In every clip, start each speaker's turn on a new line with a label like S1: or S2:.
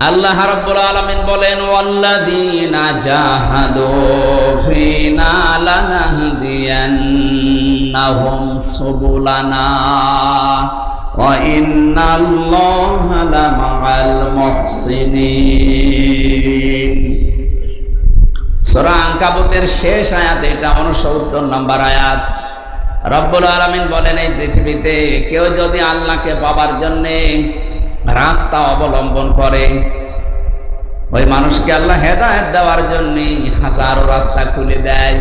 S1: আল্লাহ রাব্বুল আলামিন বলেন, ওয়াল্লাযীনা জাহাদু ফিনা লানাহদিয়ান্নাহুম সুবুলানা ওয়া ইন্নাল্লাহা লামাআল মুহসিনিন। সূরা আনকাবুতের শেষ আয়াত, এটা 69 নম্বর আয়াত। রব্বুল আলামিন বলেন, এই পৃথিবীতে কেউ যদি আল্লাহকে পাবার জন্য রাস্তা অবলম্বন করে, ওই মানুষকে আল্লাহ হেদায়েত দেওয়ার জন্য হাজারো রাস্তা খুলে দেয়।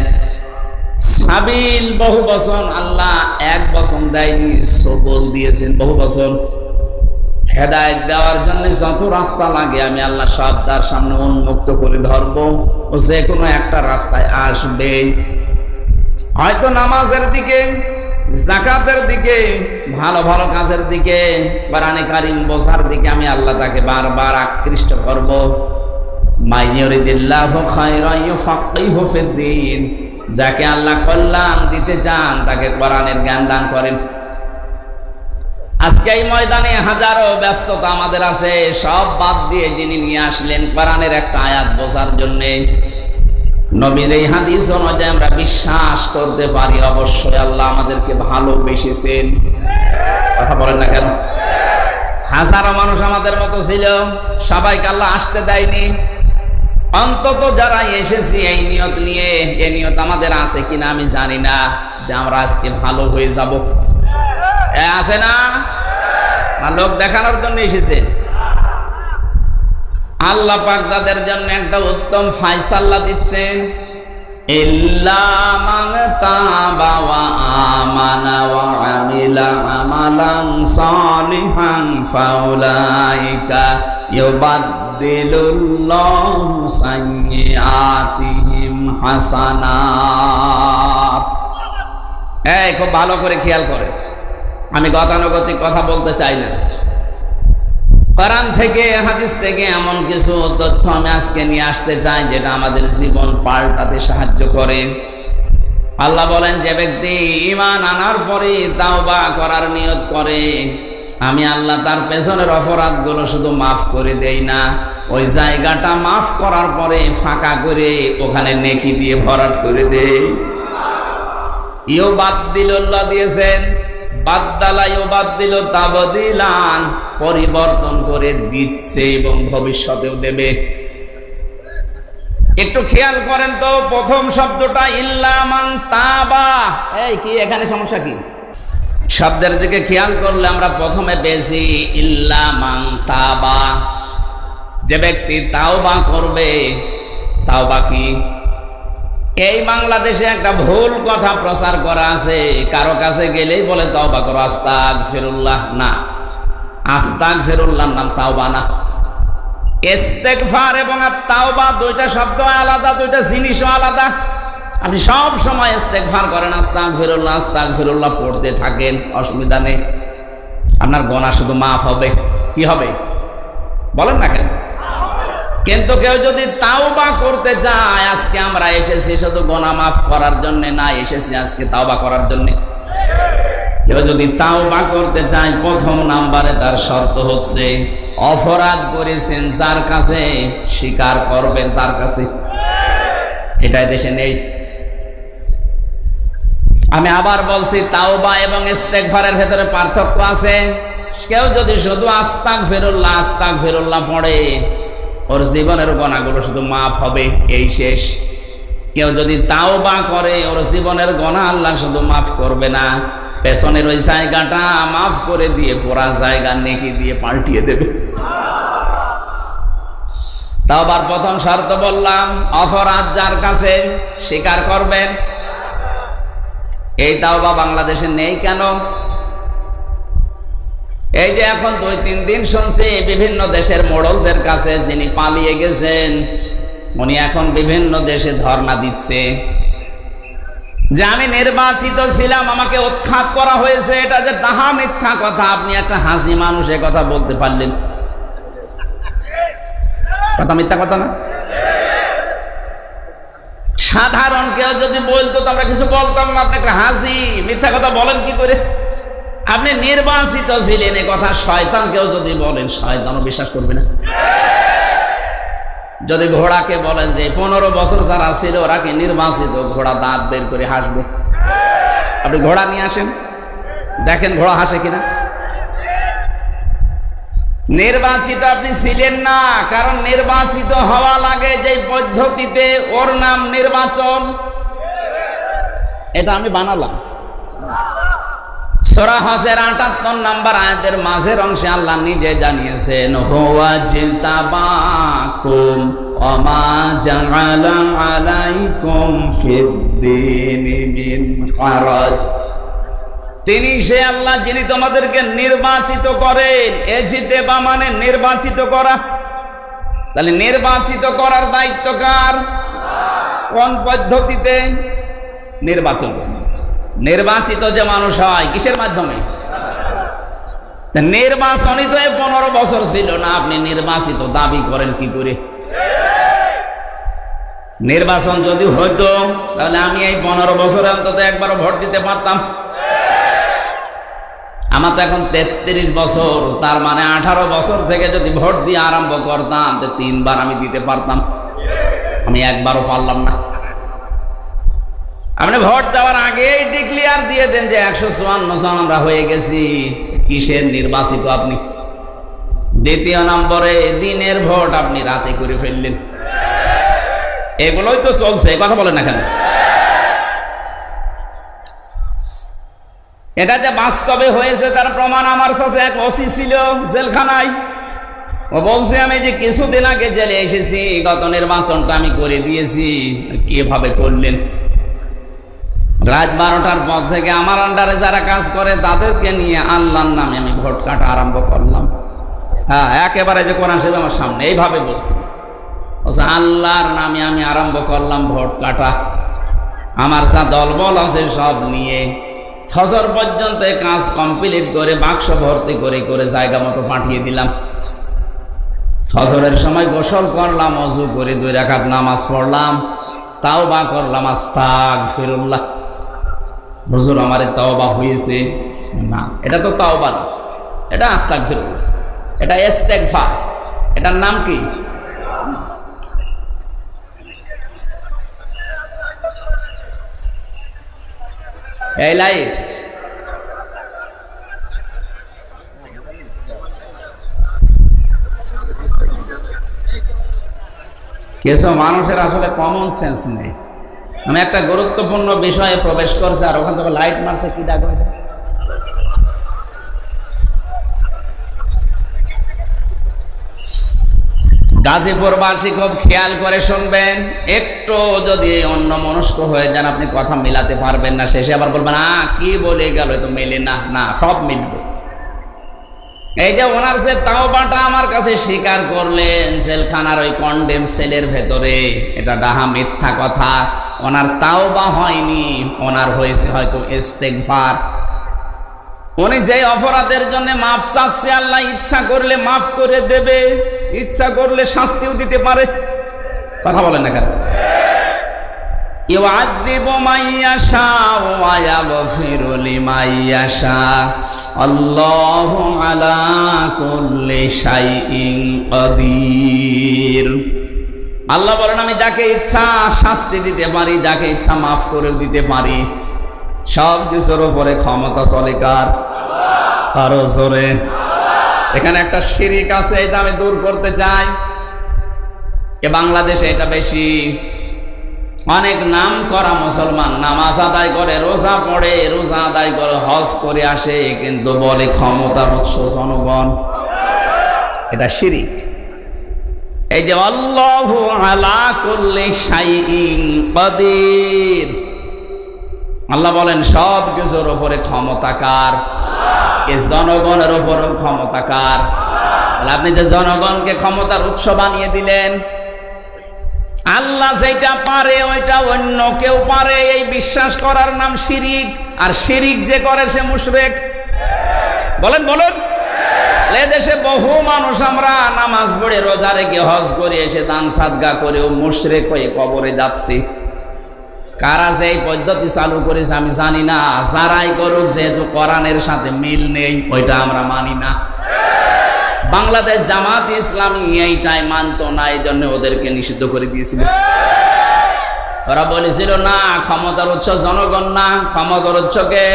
S1: সাবিল বহু বচন, আল্লাহ এক বচন দেয়নি, সবল দিয়েছেন বহু বচন। হেদায়েত দেওয়ার জন্য যত রাস্তা লাগে আমি আল্লাহ সব তার সামনে উন্মুক্ত করে ধরবো, ও যে কোনো একটা রাস্তায় আসবে। হয়তো নামাজের দিকে, যাকাতের দিকে, ভালো ভালো কাজের দিকে, কোরআনে কারীম বোঝার দিকে আমি আল্লাহ তাকে বারবার আকৃষ্ট করব। মাইয়ুরিদিল্লাহু খায়রান ইউফাক্কিহু ফিদ্দীন, যাকে আল্লাহ কল্যাণ দিতে চান তাকে কোরআনের জ্ঞান দান করেন। আজকে এই ময়দানে হাজারো ব্যস্ততা আমাদের আছে, সব বাদ দিয়ে যিনি নিয়ে আসলেন কোরআনের একটা আয়াত বোঝার জন্য, নবীর এই হাদিস অনুযায়ী আমরা বিশ্বাস করতে পারি অবশ্যই আল্লাহ আমাদেরকে ভালোবেসেছেন। কথা বলেন না কেন? হাজারো মানুষ আমাদের মতো ছিল, সবাইকে আল্লাহ আসতে দেয়নি। অন্তত যারা এসেছি এই নিয়ত নিয়ে, এই নিয়ত আমাদের আছে কিনা আমি জানি না, যে আমরা আজকে ভালো হয়ে যাব। আছে না? লোক দেখানোর জন্য এসেছে। আল্লাহ পাক তাদের জন্য একটা উত্তম ফায়সালা দিচ্ছেন, ইল্লা মান তাবা ওয়া আমানা ওয়া আমিলা আমালান সালিহান ফাউলাইকা ইউবাদদিলুল্লাহু সাইয়্যাতিহিম হাসানাত। এই খুব ভালো করে খেয়াল করে, আমি গতানুগতিক কথা বলতে চাই না। কোরআন থেকে, হাদিস থেকে এমন কিছু তথ্য আমি আজকে নিয়ে আসতে চাই যেটা আমাদের জীবন পাল্টাতে সাহায্য করে। আল্লাহ বলেন, যে ব্যক্তি ঈমান আনার পরে তাওবা করার নিয়ত করে, আমি আল্লাহ তার পেছনের অপরাধগুলো শুধু মাফ করে দেই না, ওই জায়গাটা মাফ করার পরে ফাঁকা করে ওখানে নেকি দিয়ে ভরাট করে দেই। ইউবাদদিলুল্লাহ দিয়েছেন, বাদদালা ইউবাদদিলু তাবদিলান, পরিবর্তন করে দিচ্ছে এবং ভবিষ্যতেও দেবে। একটু খেয়াল করেন তো, প্রথম শব্দটা ইল্লা মান তাবা। এই কি এখানে সমস্যা কি? শব্দের দিকে খেয়াল করলে আমরা প্রথমে পেয়েছি ইল্লা মান তাবা, যে ব্যক্তি তাওবা করবে। তাওবা কি? এই বাংলাদেশে একটা ভুল কথা প্রচার করা আছে, কারো কাছে গেলেই বলে তাওবা করো, আস্তাগফিরুল্লাহ না, আস্তাগফিরুল্লাহর নাম তাওবা না। ইস্তেগফার এবং তাওবা দুইটা শব্দ আলাদা, দুইটা জিনিসও আলাদা। আপনি সব সময় ইস্তেগফার করেন, আস্তাগফিরুল্লাহ আস্তাগফিরুল্লাহ পড়তে থাকেন, অসুবিধা নেই, আপনার গুনাহ শুধু মাফ হবে। কি হবে বলেন না কেন? কিন্তু কেউ যদি তাওবা করতে চায়, আজকে আমরা এসেছি শুধু গুনাহ মাফ করার জন্য না, এসেছি আজকে তাওবা করার জন্য। কেউ যদি তাওবা করতে চায়, প্রথম নাম্বারে তার শর্ত হচ্ছে অপরাধ করেছেন যার কাছে, স্বীকার করবেন তার কাছে। এটাই দেশে নেই। আমি আবার বলছি, তাওবা এবং ইস্তেগফারের ভেতরে পার্থক্য আছে। কেউ যদি শুধু আস্তাগফিরুল্লাহ আস্তাগফিরুল্লাহ পড়ে, ওর জীবনের গুনাহগুলো শুধু মাফ হবে, এই শেষ। কেউ যদি তাওবা করে, ওর জীবনের গুনাহ আল্লাহ শুধু মাফ করবে না, পেছনের ওই জায়গাটা মাফ করে দিয়ে পুরা জায়গা নেকি দিয়ে পাল্টিয়ে দেবে। তাওবার প্রথম শর্ত বললাম, অপরাধ যার কাছে স্বীকার করবেন। এই তাওবা বাংলাদেশে নেই কেন? এই যে এখন 2-3 দিন শুনছি বিভিন্ন দেশের মোড়লদের কাছে, যিনি পালিয়ে গেছেন উনি এখন বিভিন্ন দেশে ধর্ণা দিচ্ছে যে আমি নির্বাচিত ছিলাম, আমাকে উৎখাত করা হয়েছে। এটা যে তাহা মিথ্যা কথা। আপনি একটা হাসি মানুষ এ কথা বলতে পারলেন? কথা মিথ্যা কথা না? সাধারণ কেউ যদি বলতো তো আমরা কিছু বলতাম না। আপনি একটা হাসি, মিথ্যা কথা বলেন কি করে? আপনি নির্বাচিত ছিলেন, এ কথা শয়তান কেউ যদি বলেন, শয়তানও বিশ্বাস করবে না। যদি ঘোড়াকে বলেন যে 15 বছর যারা ছিল ওরা কি নির্বাচিত, ঘোড়া দাঁত বের করে হাসবে। আপনি ঘোড়া নিয়ে আসেন, দেখেন ঘোড়া হাসে কিনা। নির্বাচিত আপনি ছিলেন না, কারণ নির্বাচিত হওয়া লাগে যে পদ্ধতিতে, ওর নাম নির্বাচন। এটা আমি বানালাম। সূরা হজের ৭৮ নম্বর আয়াতের মাঝের অংশে আল্লাহ নিজে জানিয়েছেন, হুয়া জিলতাবাকুম ওয়া মা জাআলা আলাইকুম ফিদ-দীনি মিন হারাজ। তিনি সে আল্লাহ যিনি তোমাদেরকে নির্বাচিত করেন। এজিতেবা মানে নির্বাচিত করা। তাহলে নির্বাচিত করার দায়িত্ব কার? কোন পদ্ধতিতে? নির্বাচন। নির্বাচিত যে মানুষ হয় কিসের মাধ্যমে? নির্বাচনই তো 15 বছর ছিল না, আপনি নির্বাচিত দাবি করেন কি করে? নির্বাচন যদি হইতো তাহলে আমি এই 15 বছরে অন্তত একবারও ভোট দিতে পারতাম। আমার তো এখন 33 বছর, তার মানে 18 বছর থেকে যদি ভোট দিয়ে আরম্ভ করতাম তো 3 বার আমি দিতে পারতাম। আমি একবারও পারলাম না। আপনি ভোট দেওয়ার আগেই ডিক্লেয়ার দিয়ে দেন যে 154 জন আমরা হয়ে গেছি, কিসের নির্বাচিত আপনি? দ্বিতীয় নম্বরে দিনের ভোট আপনি রাতে করে ফেললেন। এগুলোই তো চলছে, কথা বলেন না কেন? এটা যে বাস্তবে হয়েছে তার প্রমাণ আমার কাছে এক ওসি ছিল জেলখানায়। ও বলছে আমি যে কিছুদিন আগে জেলে এসেছি, গত নির্বাচনটা আমি করে দিয়েছি। কিভাবে করলেন? রাত 12টার পর থেকে আমার আন্ডারে যারা কাজ করে তাদেরকে নিয়ে আল্লাহর নামে আমি ভোট কাটা আরম্ভ করলাম। হ্যাঁ, একেবারে যে কোরআন শরীফ আমার সামনে এইভাবে বলছি, আল্লাহর নামে আমি আরম্ভ করলাম ভোট কাটা। আমার যা দলবল আছে সব নিয়ে ফজর পর্যন্ত কাজ কমপ্লিট করে বাক্স ভর্তি করে করে জায়গা মতো পাঠিয়ে দিলাম। ফজরের সময় গোসল করলাম, ওযু করে 2 রাকাত নামাজ পড়লাম, তাওবা করলাম, আস্তাগফিরুল্লাহ। হুজুর আমার তাওবা হয়েছে না, এটা তো তাওবা না, এটা আস্তাগফিরুল্লাহ, এটা ইস্তেগফার। এটার নাম কি? এই লাইট কিছু মানুষের আসলে কমন সেন্স নেই। আমি একটা গুরুত্বপূর্ণ বিষয়ে প্রবেশ করছি আর ওখান থেকে লাইট মারছে, কি ডাক? গাজীপুরবাসী খুব খেয়াল করে শুনবেন, একটু যদি অন্য মনস্ক হয়ে যান আপনি কথা মিলাতে পারবেন না, শেষে আবার বলবেন কি বলে গেল, তো মেলে না। না, সব মিলবে। এই যে ওনার যে তাওবাটা আমার কাছে স্বীকার করলেন জেলখানার ওই কন্ডেম সেলের ভেতরে, এটা ডাহা মিথ্যা কথা। ওনার তাওবা হয়নি, ওনার হয়েছে হয়তো ইস্তেগফার। উনি যে অপরাধের জন্য মাফ চাচ্ছে, আল্লাহ ইচ্ছা করলে মাফ করে দেবে, ইচ্ছা করলে শাস্তিও দিতে পারে। কথা বলেন না কেন? ইউআযযিবু মান ইয়াশা ওয়া ইয়াগফিরু লিমান ইয়াশা, আল্লাহু আলা কুল্লি শাইইন কাদির। আল্লাহ বলেন আমি যাকে ইচ্ছা শাস্তি দিতে পারি, যাকে ইচ্ছা মাফ করে দিতে পারি। সব কিছুর উপরে ক্ষমতা চলে কার? আরো জোরে। এখানে একটা শিরিক আছে, এটা আমি দূর করতে চাই। বাংলাদেশে এটা বেশি। অনেক নাম করা মুসলমান নামাজ আদায় করে, রোজা পড়ে, রোজা আদায় করে, হজ করে আসে, কিন্তু বলে ক্ষমতার উৎস জনগণ। এটা শিরিক। এই যে আল্লাহু আলা কুল্লি শাইইন কাদির, আল্লাহ বলেন সব কিছুর উপরে ক্ষমতাকার। এই জনগণের উপরও ক্ষমতাকার। আপনি যে জনগণকে ক্ষমতার উৎস বানিয়ে দিলেন, আল্লাহ যেটা পারে ওইটা অন্য কেউ পারে, এই বিশ্বাস করার নাম শিরিক। আর শিরিক যে করে সে মুশরিক। বলেন বলেন। এদেশে বহু মানুষ আমরা নামাজ পড়ে, রোজা রেখে, হজ করে এসে দান সাদগা করেও মুশরিক হয়ে কবরে যাচ্ছি। কারা যে এই পদ্ধতি চালু করেছে আমি জানি না। যারাই করুক, যেহেতু কোরআনের সাথে মিল নেই, ওইটা আমরা মানি না। বাংলাদেশ জামাত ইসলামী এইটাই মানতো না, এই জন্য ওদেরকে নিষিদ্ধ করে দিয়েছিল। ওরা বলেছিল না, ক্ষমতার উৎস জনগণ না, ক্ষমতার উৎস কে?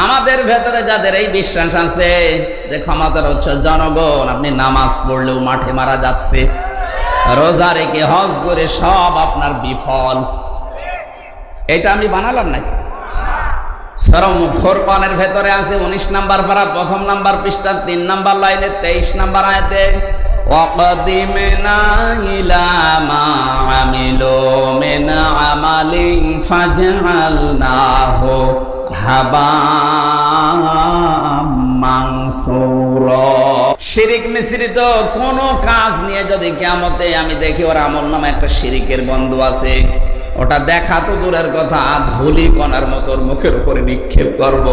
S1: আমাদের ভেতরে যাদের এই বিশ্বাস আছে যে ক্ষমতার উৎস জনগণ, আপনি নামাজ পড়লেও মাঠে মারা যাচ্ছে, রোজা রেখে হজ করে সব আপনার বিফল। এটা আমি বানালাম নাকি? সরম ফুরকানের ভেতরে আছে 19 নাম্বার পারা 1ম নাম্বার পৃষ্ঠা 3 নাম্বার লাইনে 23 নাম্বার আয়াতে, ওয়াকদিমনা ইলা মা আমিলু মিন আমালিন ফাজআলনাহু হাবাম মানসুরা। শিরিক মিশ্রিত কোন কাজ নিয়ে যদি কিয়ামতে আমি দেখি ওর আমলনামা একটা শিরিকের বন্ধু আছে, ওটা দেখা তো দূরের কথা, ধুলি কণার মতো মুখের উপরে নিক্ষেপ করব।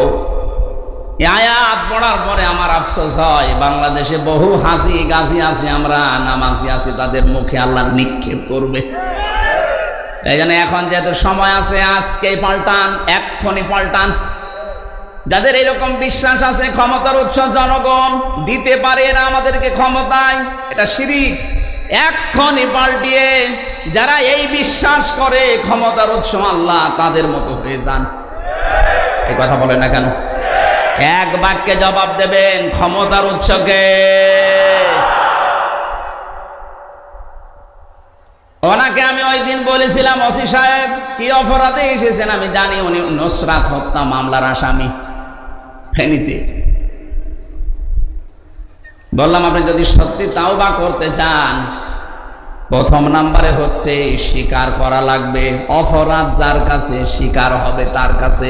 S1: আয়াত পড়ার পরে আমার আফসোস হয়, বাংলাদেশে বহু হাজি গাজি আছে, আমরা নামাজি আছি, তাদের মুখে আল্লাহ নিক্ষেপ করবে। এই জন্য এখন যেহেতু সময় আছে, আজকেই পাল্টান, এক্ষুনি পাল্টান। যাদের এরকম বিশ্বাস আছে ক্ষমতার উৎস জনগণ, দিতে পারে এরা আমাদেরকে ক্ষমতায়, এটা শিরিক। এক্ষুনি পাল্টিয়ে যারা এই বিশ্বাস করে ক্ষমতার উৎস আল্লাহ, তাদের মতো হয়ে যান। এই কথা বলে না কেন? এক বাক্যে জবাব দেবেন, ক্ষমতার উৎসকে। ওনাকে আমি ওই দিন বলেছিলাম, ওসি সাহেব কি অপরাধে এসেছেন আমি জানি, উনি নুসরাত হত্যা মামলার আসামি ফেনীতে। বললাম আপনি যদি সত্যি তাওবা করতে চান, 1ম নাম্বারে হচ্ছে স্বীকার করা লাগবে। অপরাধ যার কাছে স্বীকার হবে তার কাছে।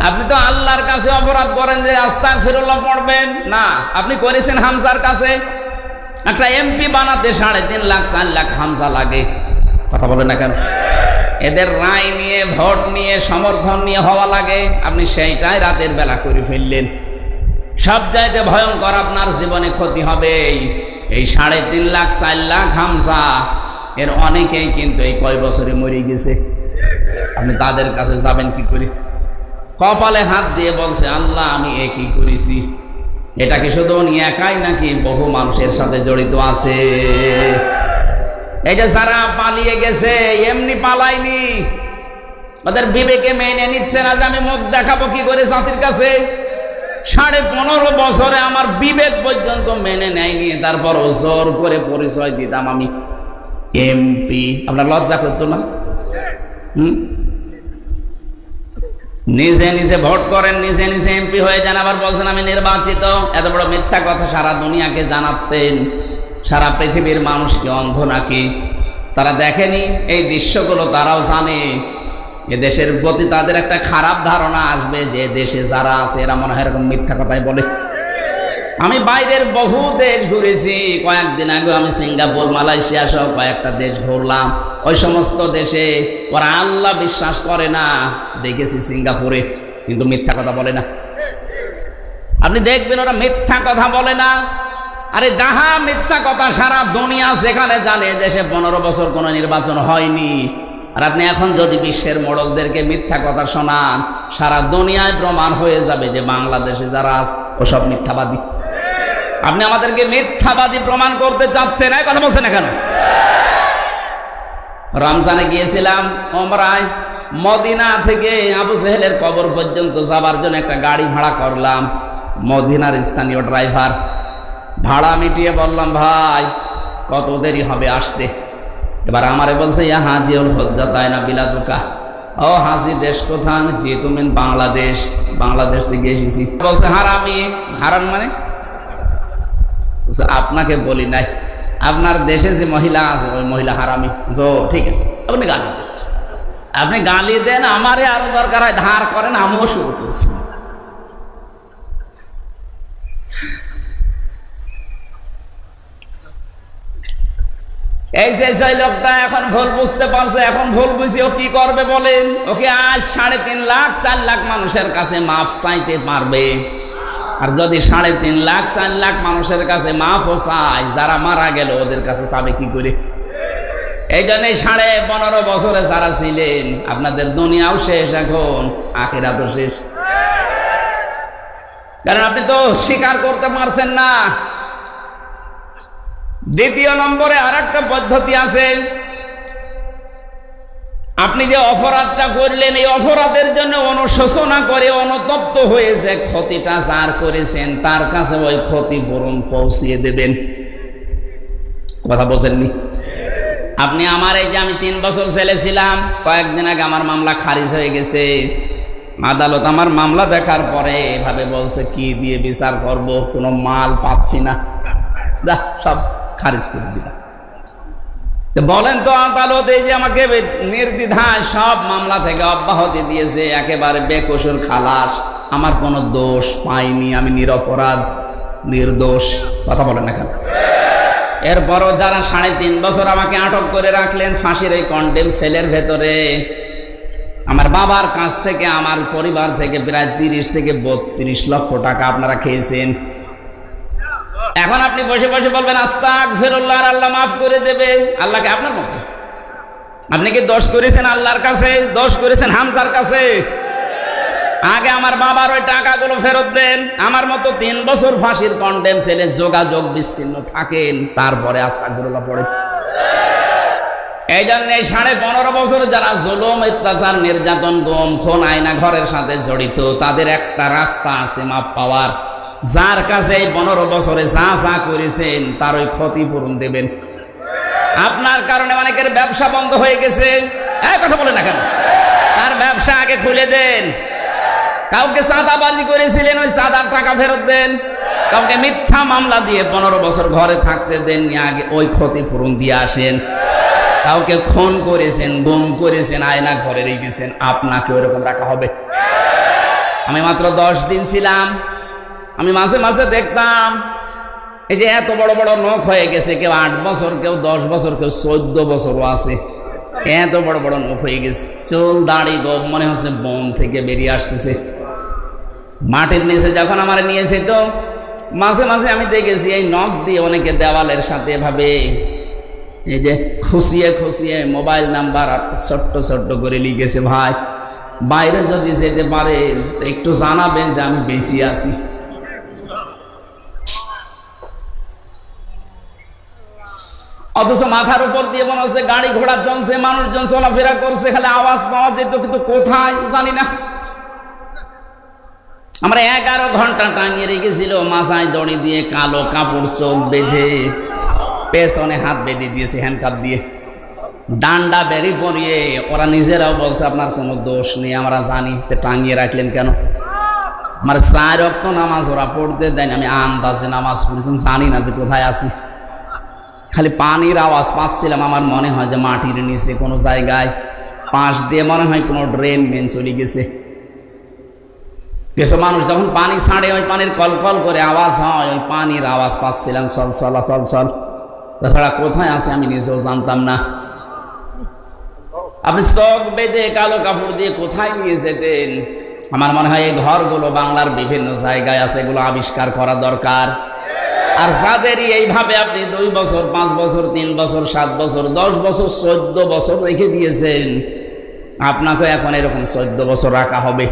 S1: আপনি তো আল্লাহর কাছে অপরাধ করেন যে আস্তাগফিরুল্লাহ পড়বেন না, আপনি করেছেন হামজার কাছে। একটা এমপি বানাতে 3.5 লাখ 4 লাখ হামজা লাগে, কথা বলে না কেন? এদের রায় নিয়ে, ভোট নিয়ে, সমর্থন নিয়ে হওয়া লাগে, আপনি সেইটাই রাতের বেলা করে ফেললেন। সব চাইতে ভয়ঙ্কর আপনার জীবনে ক্ষতি হবে এই 3.5 লাখ 4 লাখ হামজা। এর অনেকেই কিন্তু এই কয় বছরে মরে গেছে, আপনি তাদের কাছে যাবেন কি করে? কপালে হাত দিয়ে বলছে আল্লাহ আমি কি করেছি। এটা কি শুধু উনি একাই নাকি বহু মানুষের সাথে জড়িত আছে? এই যে যারা পালিয়ে গেছে, এমনি পালায়নি, ওদের বিবেকে মেনে নিচ্ছে না যে আমি মুখ দেখাবো কি করে জাতির কাছে। 15.5 বছরে আমার বিবেক পর্যন্ত মেনে নেয়নি, তারপর জোর করে পরিচয় দিতাম আমি এমপি। আপনার লজ্জা করতো না? নিজে নিজে ভোট করেন, নিজে নিজে এমপি হয়ে যান, আবার বলছেন আমি নির্বাচিত। এত বড় মিথ্যা কথা সারা দুনিয়াকে জানাচ্ছেন। সারা পৃথিবীর মানুষ কি অন্ধ নাকি? তারা দেখেনি এই দৃশ্যগুলো? তারাও জানে। এ দেশের প্রতি তাদের একটা খারাপ ধারণা আসবে যে দেশে যারা আছে এরা মনে হয় এরকম মিথ্যা কথাই বলে। আমি বাইরের বহু দেশ ঘুরেছি, কয়েকদিন আগে আমি সিঙ্গাপুর, মালয়েশিয়া সহ কয়েকটা দেশ ঘুরলাম। ওই সমস্ত দেশে ওরা আল্লাহ বিশ্বাস করে না, দেখেছি সিঙ্গাপুরে, কিন্তু মিথ্যা কথা বলে না। আপনি দেখবেন ওরা মিথ্যা কথা বলে না। আরে যাহা মিথ্যা কথা সারা দুনিয়া সেখানে জানে, দেশে 15 বছর কোনো নির্বাচন হয়নি। আর আপনি এখন যদি বিশ্বের মোড়লদেরকে মিথ্যা কথা শোনান, সারা দুনিয়ায় প্রমাণ হয়ে যাবে যে বাংলাদেশে যারা আছে ওসব মিথ্যাবাদী। আপনি আমাদেরকে মিথ্যাবাদী প্রমাণ করতে চাচ্ছেন, এই কথা বলছেন না কেন? রমজানে গিয়েছিলাম ওমরায়, মদিনা থেকে আবু জেহেলের কবর পর্যন্ত যাবার জন্য একটা গাড়ি ভাড়া করলাম। মদিনার স্থানীয় ড্রাইভার, ভাড়া মিটিয়ে বললাম ভাই কত দেরি হবে আসতে। এবার আমারে বলছে ইয়া হাজিউল হজ্জা তাই না বিলাদুকা। ও হাজি দেশ কোথা? আমি যে তুমি বাংলাদেশ। বাংলাদেশ থেকে এসেছি। বলছে হারামি। হারাম মানে? আপনাকে বলি নাই, আপনার দেশে যে মহিলা আছে ওই মহিলা হারামি। তো ঠিক আছে, আপনি গালি দেন, আপনি গালি দেন, আমারে আরো দরকার হয় ধার করেন, আমিও শুরু করছি। এই যে লোকটা এখন ভুল বুঝতে পারছে, এখন ভুল বুঝে ও কি করবে বলেন? ওকে আজ 3.5 লাখ 4 লাখ মানুষের কাছে মাফ চাইতে পারবে। আর যদি 3.5 লাখ 4 লাখ মানুষের কাছে মাফও চায়, যারা মারা গেল ওদের কাছে চাবে কি করে? এই জন্যই 15.5 বছরে যারা ছিলেন, আপনাদের দুনিয়াও শেষ, এখন আখিরাতও শেষ। কারণ আপনি তো স্বীকার করতে পারছেন না। দ্বিতীয় নম্বরে আরেকটা পদ্ধতি আছে, আপনি যে অপরাধটা করলেন এই অপরাধের জন্য অনুশোচনা করে অনুতপ্ত হয়েছে, ক্ষতিটা যার করেছেন তার কাছে ওই ক্ষতিপূরণ পৌঁছিয়ে দেবেন। কথা বোঝেননি? আপনি আমার এই যে আমি 3 বছর জেলে ছিলাম, কয়েকদিন আগে আমার মামলা খারিজ হয়ে গেছে। আদালত আমার মামলা দেখার পরে এভাবে বলছে কি দিয়ে বিচার করব, কোনো মাল পাচ্ছি না, যা সব খারিজ করে দিলাম। বলেন তো আদালত এই যে আমাকে নির্দ্বিধায় সব মামলা থেকে অব্যাহতি দিয়েছে, একেবারে বেকসুর খালাস, আমার কোনো দোষ পাইনি, আমি নিরপরাধ নির্দোষ। কথা বলেন না কেন? এরপরও যারা 3.5 বছর আমাকে আটক করে রাখলেন ফাঁসির এই কন্ডেম সেলের ভেতরে, আমার বাবার কাছ থেকে আমার পরিবার থেকে প্রায় 30 থেকে 32 লক্ষ টাকা আপনারা খেয়েছেন। এখন আপনি বসে বসে বলবেন আস্তাগফিরুল্লাহ, আল্লাহ মাফ করে দেবে। আল্লাহকে আপনার মতো আপনি কি দোষ করেছেন আল্লাহর কাছে? দোষ করেছেন হামজার কাছে? আগে আমার বাবার ওই টাকাগুলো ফেরত দেন। আমার মতো 3 বছর ফাঁসির কন্ডেম সেলে যোগাযোগ বিচ্ছিন্ন থাকেন, তারপরে আস্তাগফিরুল্লাহ পড়ে। এই জন্য 15.5 বছর যারা জুলুম, অত্যাচার, নির্যাতন, গুম, খুন, আয়না ঘরের সাথে জড়িত, তাদের একটা রাস্তা আছে মাপ পাওয়ার। যার কাছে এই 15 বছরে যা যা করেছেন তার ওই ক্ষতিপূরণ দেবেন। আপনার কারণে অনেকের ব্যবসা বন্ধ হয়ে গেছে, কথা বলে না কেন? তার ব্যবসা আগে খুলে দেন। কাউকে চাঁদাবাজি করেছিলেন, ওই চাঁদার টাকা ফেরত দেন। কাউকে মিথ্যা মামলা দিয়ে 15 বছর ঘরে থাকতে দেননি, আগে ওই ক্ষতিপূরণ দিয়ে আসেন। কাউকে খুন করেছেন, গুম করেছেন, আয়না ঘরে রেখেছেন, আপনাকে ওইরকম রাখা হবে? আমি মাত্র 10 দিন ছিলাম, আমি মাঝে মাঝে দেখতাম এই যে এত বড় বড় নখ হয়ে গেছে, কেউ 8 বছর, কেউ 10 বছর, কেউ 14 বছরও আছে, এত বড় বড় নখ হয়ে গেছে, চুল দাড়ি গোপ মনে হচ্ছে বোন থেকে বেরিয়ে আসতেছে। মাটির নিচে যখন আমার নিয়েছে, তো মাঝে মাঝে আমি দেখেছি এই নখ দিয়ে অনেকে দেওয়ালের সাথে এভাবে এই যে খুশিয়ে খুশিয়ে মোবাইল নাম্বার ছোট্ট ছোট্ট করে লিখেছে। ভাই, বাইরে যদি যেতে পারে একটু জানাবেন যে আমি বেশি আছি। অথচ মাথার উপর দিয়ে মনে হচ্ছে গাড়ি ঘোড়া চলছে, মানুষজন চলাফেরা করছে, খালি আওয়াজ পাওয়া যেত, কিন্তু কোথায় জানি না। আমরা 11 ঘন্টা টাঙিয়ে রেখেছিল, মাথায় দড়ি দিয়ে, কালো কাপড় চোখ বেঁধে, পেছনে হাত বেঁধে দিয়েছে হ্যান্ডকাপ দিয়ে, ডান্ডা বেরি পরিয়ে। ওরা নিজেরাও বলছে আপনার কোনো দোষ নেই, আমরা জানি, তো টাঙিয়ে রাখলেন কেন? আমার 4 ওয়াক্ত নামাজ ওরা পড়তে দেন, আমি আন্দাজে নামাজ পড়েছি, জানি না যে কোথায় আছি। খালি পানির আওয়াজ পাচ্ছিলাম, আমার মনে হয় যে মাটির নিচে কোনো জায়গায় পাশ দিয়ে মনে হয় কোনো ড্রেন মেন চলে গেছে। কিছু মানুষ যখন পানি ছাড়ে, ওই পানির কলকল করে আওয়াজ হয়, ওই পানির আওয়াজ পাচ্ছিলাম, চল চল চল চল। তাছাড়া কোথায় আছে আমি নিজেও জানতাম না। আপনি চোখ বেঁধে কালো কাপড় দিয়ে কোথায় নিয়ে যেতেন? আমার মনে হয় এই ঘরগুলো বাংলার বিভিন্ন জায়গায় আছে, এগুলো আবিষ্কার করা দরকার। আর যাদেরই এইভাবে আপনি 2 বছর, 5 বছর, 3 বছর, 7 বছর, 10 বছর, 14 বছর রেখে দিয়েছেন, আপনাকে এখন এরকম 14 বছর রাখা হবে।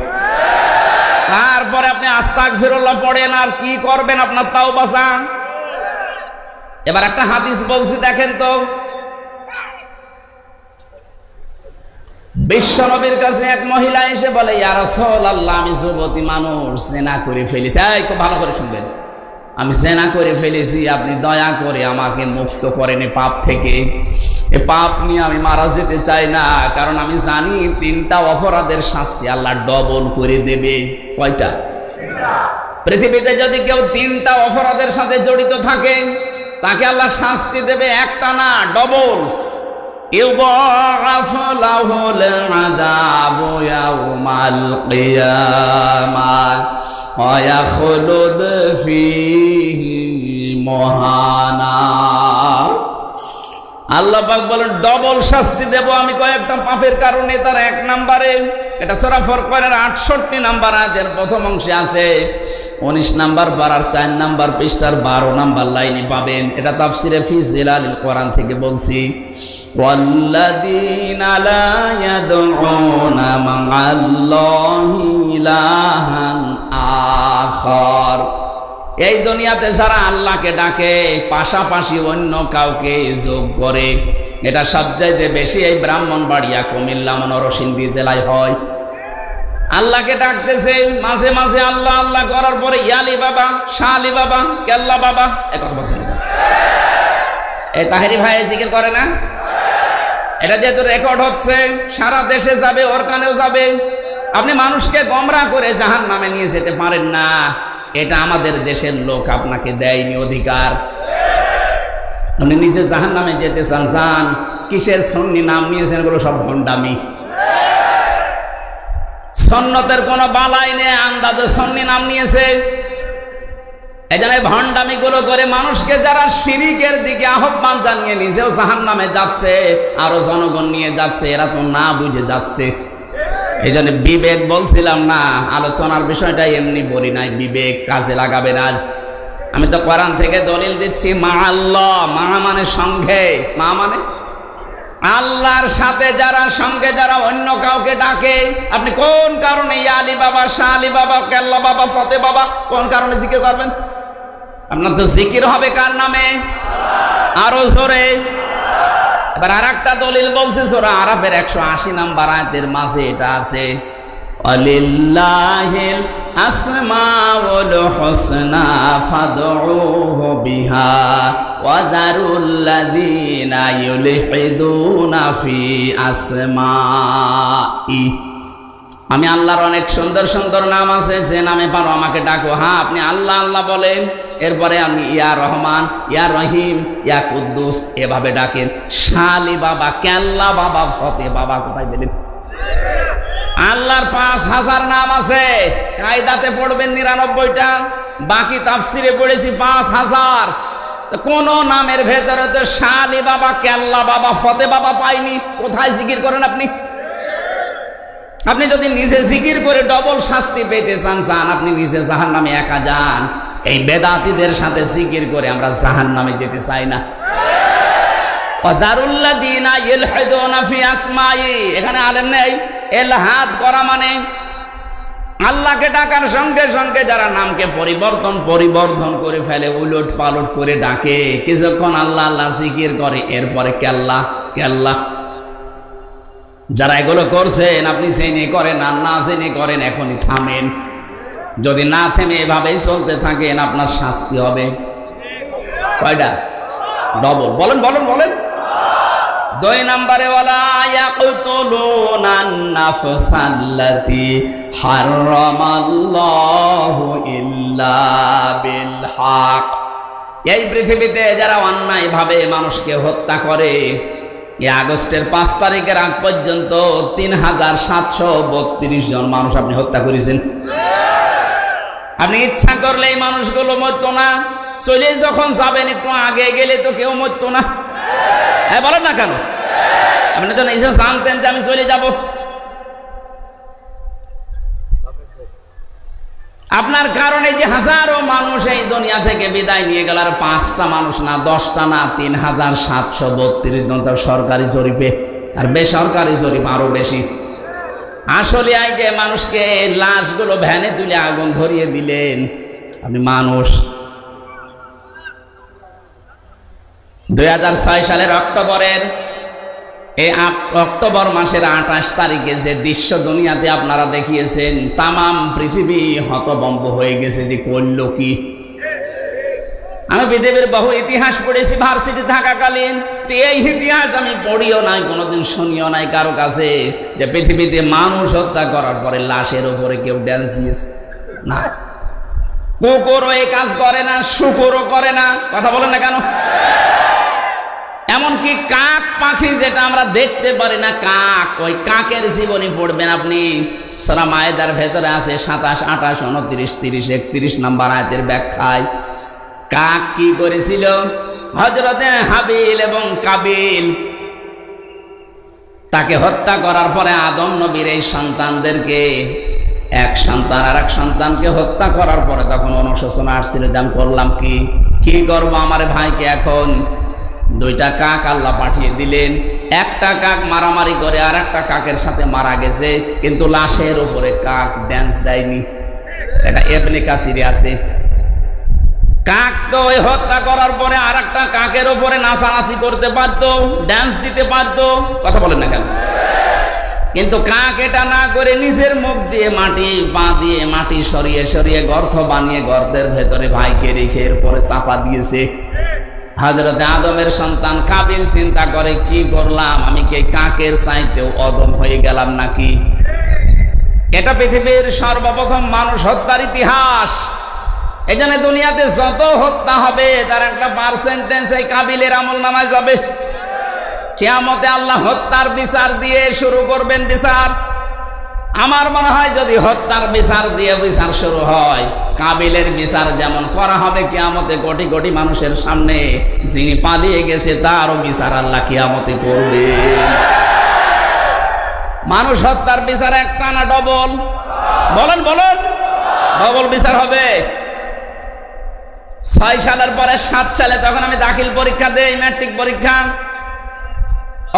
S1: তারপরে আপনি আস্তাগফিরুল্লাহ পড়েন, আর কি করবেন? আপনার তাওবা চান। এবার একটা হাদিস বলছি, দেখেন তো। বিশ্বনবীর কাছে এক মহিলা এসে বলে, ইয়া রাসূলুল্লাহ, আমি যুবতী মানুষ, জিনা করে ফেলেছি। খুব ভালো করে শুনবেন, আমি জিনা করে ফেলেছি, আপনি দয়া করে আমাকে মুক্ত করেন এই পাপ থেকে। এই পাপ নিয়ে আমি মারা যেতে চাই না, কারণ আমি জানি 3টা অপরাধের শাস্তি আল্লাহ ডবল করে দেবে। কয়টা? পৃথিবীতে যদি কেউ 3টা অপরাধের সাথে জড়িত থাকে, তাকে আল্লাহ শাস্তি দেবে, একটা না, ডবল। ইউবাআফু লাহুল আযাবু ইয়াউমাল কিয়ামাহ ওয়া ইয়াখলুদ ফীহি মুহানা। আল্লাহ পাক বলেন ডবল শাস্তি দেব আমি কয়েকটা পাপের কারণে। তার 1 নম্বরে এটা সূরা ফুরকানের 68 নম্বর আয়াতের প্রথম অংশে আছে। 19 নম্বর পারার 4 নম্বর পৃষ্ঠার 12 নম্বর লাইনে পাবেন। এটা তাফসিরে ফি জিলালিল কোরআন থেকে বলছি। ওয়াল্লাযীনা লা ইয়াদউনা মা'আল্লাহি ইলাহান আখার, এই দুনিয়াতে যারা আল্লাহকে ডাকে পাশাপাশি অন্য কাউকে যোগ করে, এটা সবচাইতে বেশি এই ব্রাহ্মণবাড়িয়া, কুমিল্লা, নরসিংদী জেলায় হয়। আল্লাহকে ডাকতেছে, মাঝে মাঝে আল্লাহ আল্লাহ করার পরে ইয়ালি বাবা, শাহ আলী বাবা, কেল্লা বাবা, একথা বলছেন। এই তাহেরি ভাই জিকির করে না? এটা যেহেতু রেকর্ড হচ্ছে, সারা দেশে যাবে, ওর কানেও যাবে। আপনি মানুষকে গোমরাহ করে জাহান্নামে নিয়ে যেতে পারেন না। এটা আমাদের দেশের লোক আপনাকে দেয়নি অধিকার। আপনি নিজে জাহান্নামে যেতে চান, যান। কিসের সুন্নি নাম নিয়েছেন, এগুলো সব ভণ্ডামি। সুন্নতের কোনো বালাই নেই, আন্দাজে সুন্নি নাম নিয়েছে। এই জন্য ভণ্ডামি গুলো করে মানুষকে যারা শিরিকের দিকে আহ্বান জানিয়ে নিজেও জাহান্নামে যাচ্ছে, আরো জনগণ নিয়ে যাচ্ছে, এরা তো না বুঝে যাচ্ছে। এই জন্য বিবেক বলছিলাম না, আলোচনার বিষয়টা এমনি বলি নাই, বিবেক কাজে লাগাবেন। আজ আমি তো কোরআন থেকে দলিল দিচ্ছি, মা আল্লাহ, মা মানে সঙ্গে, মা মানে আল্লাহর সাথে যারা সঙ্গে যারা অন্য কাউকে ডাকে, আপনি কোন কারণে ইয়া আলী বাবা, শাহ আলী বাবা, কেল্লা বাবা, ফতে বাবা, কোন কারণে জিকির করবেন? আপনার তো জিকির হবে কার নামে? আরো জোরে। এবার আর একটা দলিল বলছে সূরা আরাফের 180 নম্বর আয়াতের মাঝে এটা আছে, আলিল্লাহিল আসমাউল হুসনা ফাদউহু বিহা ওয়া যারুল্লাযীনা ইউলহিদুনা ফি আসমাই। আমি আল্লাহর অনেক সুন্দর সুন্দর নাম আছে, যে নামে পারো আমাকে ডাকো। হ্যাঁ, আপনি আল্লাহ আল্লাহ বলেন, এরপরে আপনি ইয়া রহমান, ইয়া রহিম, ইয়া কুদ্দুস এভাবে ডাকেন। শালি বাবা, কেল্লা বাবা, ফতে বাবা কোথায় পেলেন? আল্লাহর 5000 নাম আছে, কায়দাতে পড়বেন 99টা, বাকি তাফসিরে পড়েছি 5000। কোন নামের ভেতরে তো শালি বাবা, কেল্লা বাবা, ফতে বাবা পাইনি। কোথায় জিকির করেন আপনি? আপনি যদি নিজে জিকির করে ডবল শাস্তি পেতে চান, যান আপনি নিজে জাহান্নামে একা যান। এই বেদাতীদের সাথে জিকির করে আমরা জাহান্নামে যেতে চাই না। ওয়াদারুল্লাযীনা ইলহিদুনা ফি আসমাই, এখানে আলেম নেই। ইলহাদ করা মানে আল্লাহকে ডাকার সঙ্গে সঙ্গে যারা নামকে পরিবর্তন করে ফেলে, উলট পালট করে ডাকে, কিছুক্ষণ আল্লাহ আল্লাহ জিকির করে, এরপরে কেল্লা কেল্লা। যারা এগুলো করছেন, আপনি জেনে করেন আর না জেনে করেন, এখনই থামেন। যদি না থেমে এভাবেই চলতে থাকেন, আপনার শাস্তি হবে কয়টা? ডবল। বলেন বলেন বলেন। 2 নম্বরে, ওয়ালা ইয়াকতুলুনান নাফসাল্লাতী হারামাল্লাহু ইল্লা বিল হক। এই পৃথিবীতে যারা অন্যায় ভাবে মানুষকে হত্যা করে, এই আগস্টের 5 তারিখের আগ পর্যন্ত 3732 জন মানুষ আপনি হত্যা করেছেন। আপনি ইচ্ছা করলে এই মানুষগুলো মরতো না, চলে যখন যাবেন একটু আগে গেলে তো কেউ মরতো না। হ্যাঁ, বলেন না কেন? আপনি তো নিজে জানতেন যে আমি চলে যাব। আপনার কারণে যে হাজারো মানুষ এই দুনিয়া থেকে বিদায় নিয়ে গেল, আর 5টা মানুষ না, 10টা না, 3732 জন তো সরকারি জরিপে, আর বেসরকারি জরিপ আরো বেশি। আসলে এই যে মানুষকে লাশগুলো ভ্যানে তুলে আগুন ধরিয়ে দিলেন, আপনি মানুষ। 2006 সালের অক্টোবর মাসের 28 তারিখে যে দৃশ্য দুনিয়াতে আপনারা দেখিয়েছেন, তামাম পৃথিবী হতভম্ব হয়ে গেছে যে করল কি। আমি পৃথিবীর বহু ইতিহাস পড়েছি ভার্সিটি থাকাকালীন, এই ইতিহাস আমি পড়িও নাই, কোনোদিন শুনিও নাই কারো কাছে যে পৃথিবীতে মানুষ হত্যা করার পরে লাশের উপরে কেউ ড্যান্স দিয়েছে। না, কুকুরও এই কাজ করে না, শুকুরও করে না। কথা বলেন না কেন? এমনকি কাক পাখি যেটা আমরা দেখতে পারি না, কাক, ওই কাকের জীবনী পড়বেন আপনি, সূরা মায়েদার ভেতরে আছে 27, 28, 29, 30, 31 নম্বর আয়াতের ব্যাখ্যায়। কাক কি করেছিল? হযরতে হাবিল এবং কাবিল তাকে হত্যা করার পরে আদম নবীর এই সন্তানদেরকে, এক সন্তান আর এক সন্তানকে হত্যা করার পরে তখন অনুশোচনা আসছিল যে আমি করলাম কি করবো আমার ভাইকে। এখন দুইটা কাক আল্লাহ পাঠিয়ে দিলেন। একটা কাক মারামারি করে আর একটা কাকের সাথে মারা গেছে, কিন্তু লাশের উপরে কাক ড্যান্স দেয়নি। এটা ইবনে কাসিরে আছে। কাক তো ওই হত্যা করার পরে আর একটা কাকের উপরে নাচানাচি করতে পারতো, ড্যান্স দিতে পারতো, কথা বলেন না কেন? কিন্তু কাক এটা না করে নিজের মুখ দিয়ে মাটি, পা দিয়ে মাটি সরিয়ে সরিয়ে গর্ত বানিয়ে গর্তের ভেতরে ভাইকে রেখে এরপরে চাপা দিয়েছে। হযরত আদমের সন্তান কাবিল চিন্তা করে, কি করলাম আমি, কে কাকের চাইতেও অদম হয়ে গেলাম নাকি? এটা পৃথিবীর সর্বপ্রথম মানুষ হত্যার ইতিহাস। এই জন্য দুনিয়াতে যত হত্যা হবে তার একটা পার্সেন্টেজ এই কাবিলের আমলনামায় যাবে। কিয়ামতে আল্লাহ হত্যার বিচার দিয়ে শুরু করবেন বিচার। আমার মনে হয় যদি হত্যার বিচার দিয়ে বিচার শুরু হয়, কাবিলের বিচার যেমন করা হবে কিয়ামতে কোটি কোটি মানুষের সামনে, যিনি পালিয়ে গেছে তারও বিচার আল্লাহ কিয়ামতে করবে। মানুষ হত্যার বিচার একটা না ডবল? বলেন বলেন, ডবল বিচার হবে। 6 সালের পরে 7 সালে তখন আমি দাখিল পরীক্ষা দেই, ম্যাট্রিক পরীক্ষা।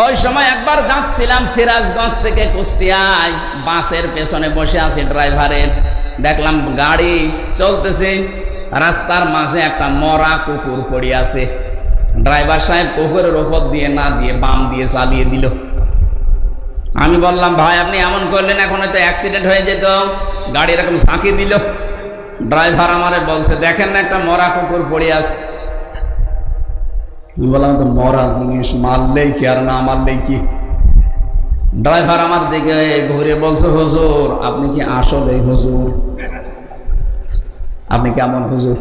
S1: ওই সময় একবার যাচ্ছিলাম সিরাজগঞ্জ থেকে কুষ্টিয়ায়, বাসের পেছনে বসে আছি ড্রাইভারের, দেখলাম গাড়ি চলতেছে, রাস্তার মাঝে একটা মরা কুকুর পড়ে আছে। ড্রাইভার সাহেব কুকুরের উপর দিয়ে না দিয়ে বাম দিয়ে চালিয়ে দিল। আমি বললাম, ভাই আপনি এমন করলেন, এখন হয়তো অ্যাক্সিডেন্ট হয়ে যেত। গাড়ি এরকম ঝাঁকি দিল। ড্রাইভার আমারে বলছে, দেখেন না একটা মরা কুকুর পড়ে আছে। আমি বললাম, তো মরা জিনিস মারলেই কি আর না মারলেই কি? ড্রাইভার আমার দিকে ঘুরে বলছে, হুজুর আপনি কি আসলে হুজুর? আপনি কেমন হুজুর?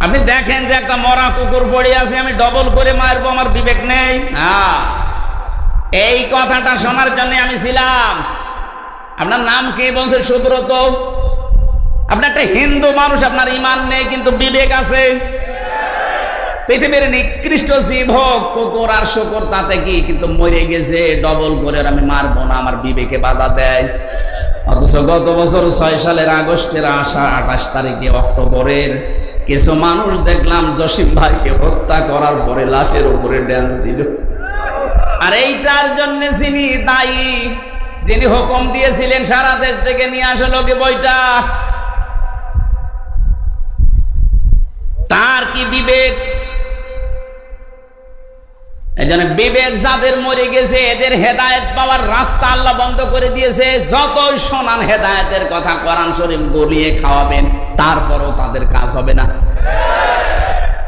S1: আপনি দেখেন যে একটা মরা কুকুর পড়ে আছে, আমি ডবল করে মারবো, আমার বিবেক নেই? হ্যাঁ, এই কথাটা শোনার জন্য আমি ছিলাম। আপনার নাম কি? বলছে সুব্রত। আপনি একটা হিন্দু মানুষ, আপনার ঈমান নেই কিন্তু বিবেক আছে। পৃথিবীর নিকৃষ্ট জীব হোক কুকুর আর শুকর, তাতে কি, কিন্তু মরে গেছে, ডবল করে আমি মারবো না, আমার বিবেকে বাধা দেয়। অথচ গত বছর 6 সালের আগস্টের 28 তারিখে অক্টোবরের কিছু মানুষ দেখলাম জসিম ভাইকে হত্যা করার পরে লাশের উপরে ড্যান্স দিল। আর এইটার জন্য যিনি দায়ী, যিনি হুকুম দিয়েছিলেন সারা দেশ থেকে নিয়ে আসলো কি বইটা, তার কি বিবেক? এজন্য বিবেক যাদের মরে গেছে এদের হেদায়েত পাওয়ার রাস্তা আল্লাহ বন্ধ করে দিয়েছে। যতই শোনান হেদায়েতের কথা, কোরআন শরীফ গলিয়ে খাওয়াবেন, তারপরও তাদের কাজ হবে না।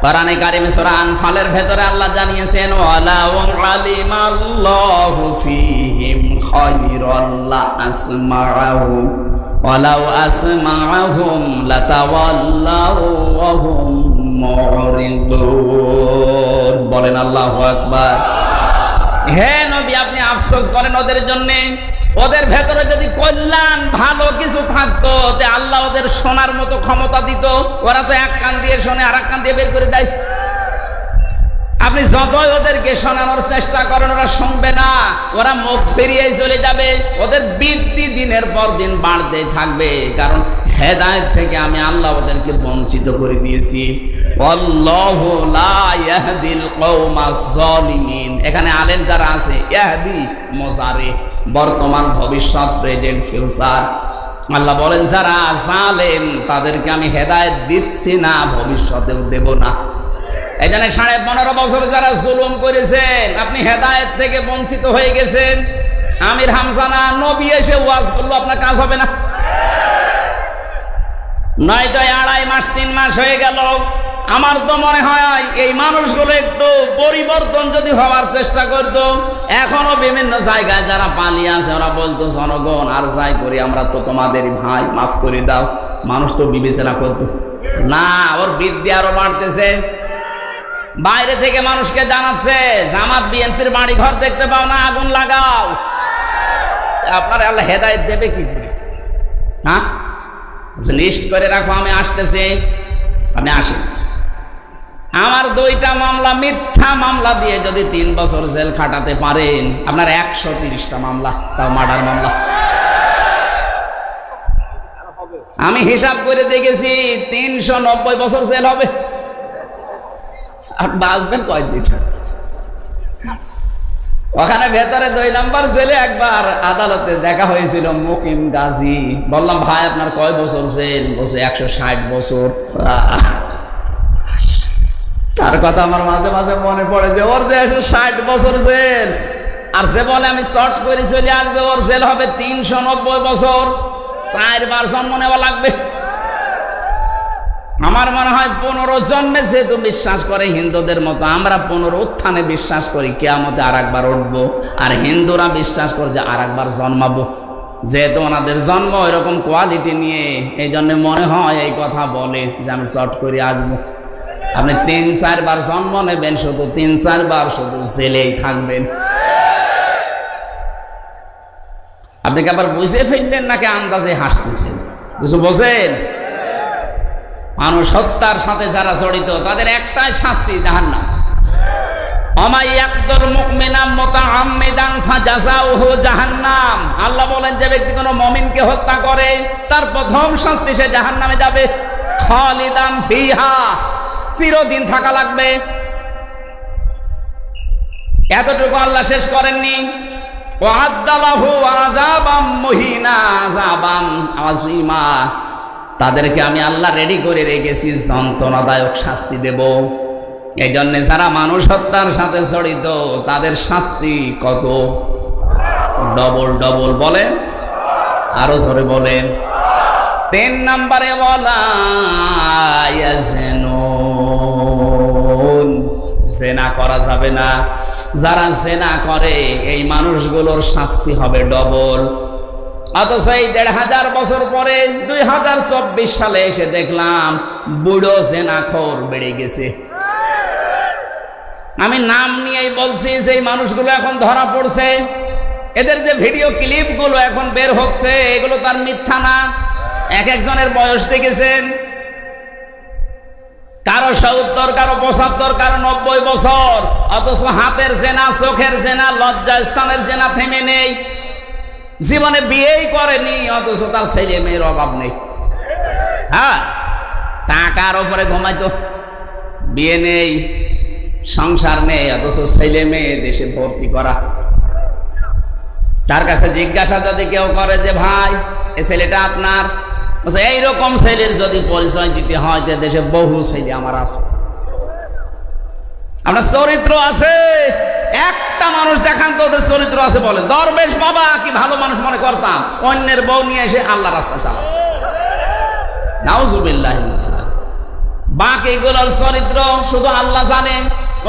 S1: কোরআনে কারিমে সূরা আনফালের ভেতরে আল্লাহ জানিয়েছেন, ওয়ালাউ আলিমাল্লাহু ফীহিম খায়রান লা আসমাআহুম ওয়ালাউ আসমাআহুম লাতাওয়াল্লাউ ওয়া হুম মুরিদুন। বলেন আল্লাহু আকবার। হে নবী, আপনি আফসোস করেন ওদের জন্য। ওদের ভেতরে যদি কল্যাণ ভালো কিছু থাকতো, তে আল্লাহ ওদের শোনার মতো ক্ষমতা দিত। ওরা তো এক কান দিয়ে শোনে আর এক কান দিয়ে বের করে দেয়। আপনি যতই ওদেরকে শোনানোর চেষ্টা করেন, ওরা শুনবে না, ওরা মুখ ফিরিয়ে চলে যাবে। ওদের বৃত্তি দিনের পর দিন বাড়তেই থাকবে, কারণ হেদায়েত থেকে আমি আল্লাহ ওদেরকে বঞ্চিত করে দিয়েছি। আল্লাহু লা ইয়াহদিল কওমাজ জালিমিন। এখানে আলেম যারা আছে, ইয়াহদি মুজারি, বর্তমান, ভবিষ্যৎ, প্রেজেন্ট, ফিউচার। আল্লাহ বলেন যারা জালেম তাদেরকে আমি হেদায়েত দিচ্ছি না, ভবিষ্যতেও দেব না। এই জন্য 15.5 বছর যারা জুলুম করেছেন, আপনি হেদায়েত থেকে বঞ্চিত হয়ে গেছেন। আমির হামজা না, নবী এসে ওয়াজ করলো, আপনার কাজ হবে না। নয়তো 2.5 মাস 3 মাস হয়ে গেল। আমার তো মনে হয় এই মানুষগুলো একটু পরিবর্তন যদি হওয়ার চেষ্টা করতো। এখনো বিভিন্ন জায়গায় যারা পালিয়ে আছে ওরা বলতো, জনগণ আর যাই করি আমরা তো তোমাদেরই ভাই, মাফ করে দাও। মানুষ তো বিবেচনা করতো না। ওর বিদ্যা আরো বাড়তেছে। বাইরে থেকে মানুষকে জানাচ্ছে, জামাত বিএনপির বাড়ি ঘর দেখতে পাও না, আগুন লাগাও। আপনার আল্লাহ হেদায়েত দেবে কি করে? হ্যাঁ, লিস্ট করে রাখো, আমি আসতেছি, আপনি আসেন। আমার 2টা মামলা মিথ্যা মামলা দিয়ে যদি 3 বছর জেল খাটাতে পারেন, আপনার 130টা মামলা, তাও মার্ডার মামলা। আমি হিসাব করে দেখেছি 390 বছর জেল হবে। আর বাঁচবেন কয়দিন? ওখানে ভেতরে 2 নম্বর জেলে একবার আদালতে দেখা হয়েছিল মুকিম গাজী। বললাম, ভাই আপনার কয় বছর জেল? বলছে 160 বছর। তার কথা আমার মাঝে মাঝে মনে পড়ে যে ওর যে 160 বছর জেল, আর যে বলে আমি শর্ট করে চলে আসবে, ওর জেল হবে 390 বছর। 4 বার জন্ম নেওয়া লাগবে। আমার মনে হয় 15 জন্মে যেহেতু বিশ্বাস করে হিন্দুদের মতো, আমরা 15 উত্থানে বিশ্বাস করি কিয়ামতে আরেকবার উঠবো, আর হিন্দুরা বিশ্বাস করে যে আরেকবার জন্মাবো। যেহেতু ওনাদের জন্ম এরকম কোয়ালিটি নিয়ে, এই জন্য মনে হয় এই কথা বলে যে আমি শর্ট করে আসবো। আপনি 3-4 বার জন্ম নেবেন, শুধু 3-4 বার শুধু জেলেই থাকবেন। আপনি কি আবার বুঝে ফেললেন নাকি আন্দাজে হাসতেছেন? কিছু বোঝেন? মানুষ হত্যার সাথে যারা জড়িত তাদের একটাই শাস্তি, জাহান্নাম। জাহান্নাম। আল্লাহ বলেন, যে ব্যক্তি কোনো মুমিনকে হত্যা করে তার প্রথম শাস্তি সে জাহান্নামে যাবে। খালিদান ফিহা, চিরদিন থাকা লাগবে। এতটুকু আল্লাহ শেষ করেননি, ওয়া'আদ্দালাহু আযাবাম মুহিনা আযাবাম আযীমা। তাদেরকে আমি আল্লাহ রেডি করে রেখেছি যন্ত্রণাদায়ক শাস্তি দেব। এই জন্য যারা মানুষ হত্যার সাথে জড়িত তাদের শাস্তি কত? Double double. বলেন, আরো জোরে বলেন। 3 নম্বরে বলা, জেনা করা যাবে না। যারা জেনা করে এই মানুষগুলোর শাস্তি হবে ডবল। অথচ এই 1500 বছর পরে 2024 সালে এসে দেখলাম বুড়ো জেনাখোর বেড়ে গেছে। আমি নাম নিয়েই বলছি, যে মানুষগুলো এখন ধরা পড়ছে, এদের যে ভিডিও ক্লিপগুলো এখন বের হচ্ছে এগুলো তার মিথ্যা না। এক একজনের বয়স দেখেছেন, কারো 70, কারো 75, কারো 90 বছর। অথচ হাতের জেনা, চোখের জেনা, লজ্জা স্থানের জেনা থেমে নেই। জীবনে বিয়েই করেনি, অথচ তার ছেলে মেয়ের অভাব নেই। হ্যাঁ, টাকার উপরে ঘুমাইতো, বিয়ে নেই, সংসার নেই, অথচ ছেলে মেয়ে দেশে ভর্তি করা। তার কাছে জিজ্ঞাসা যদি কেউ করে যে ভাই এই ছেলেটা আপনার, এইরকম ছেলের যদি পরিচয় দিতে হয় যে দেশে বহু ছেলে আমার আছে। আপনার চরিত্র আছে, একটা মানুষ দেখান তো ওদের চরিত্র আছে বলে। দরবেশ বাবা কি ভালো মানুষ মনে করতাম, অন্যের বউ নিয়ে এসে আল্লাহ রাস্তা চালাচ্ছে। নাউজুবিল্লাহ। বাকিগুলোর চরিত্র শুধু আল্লাহ জানে।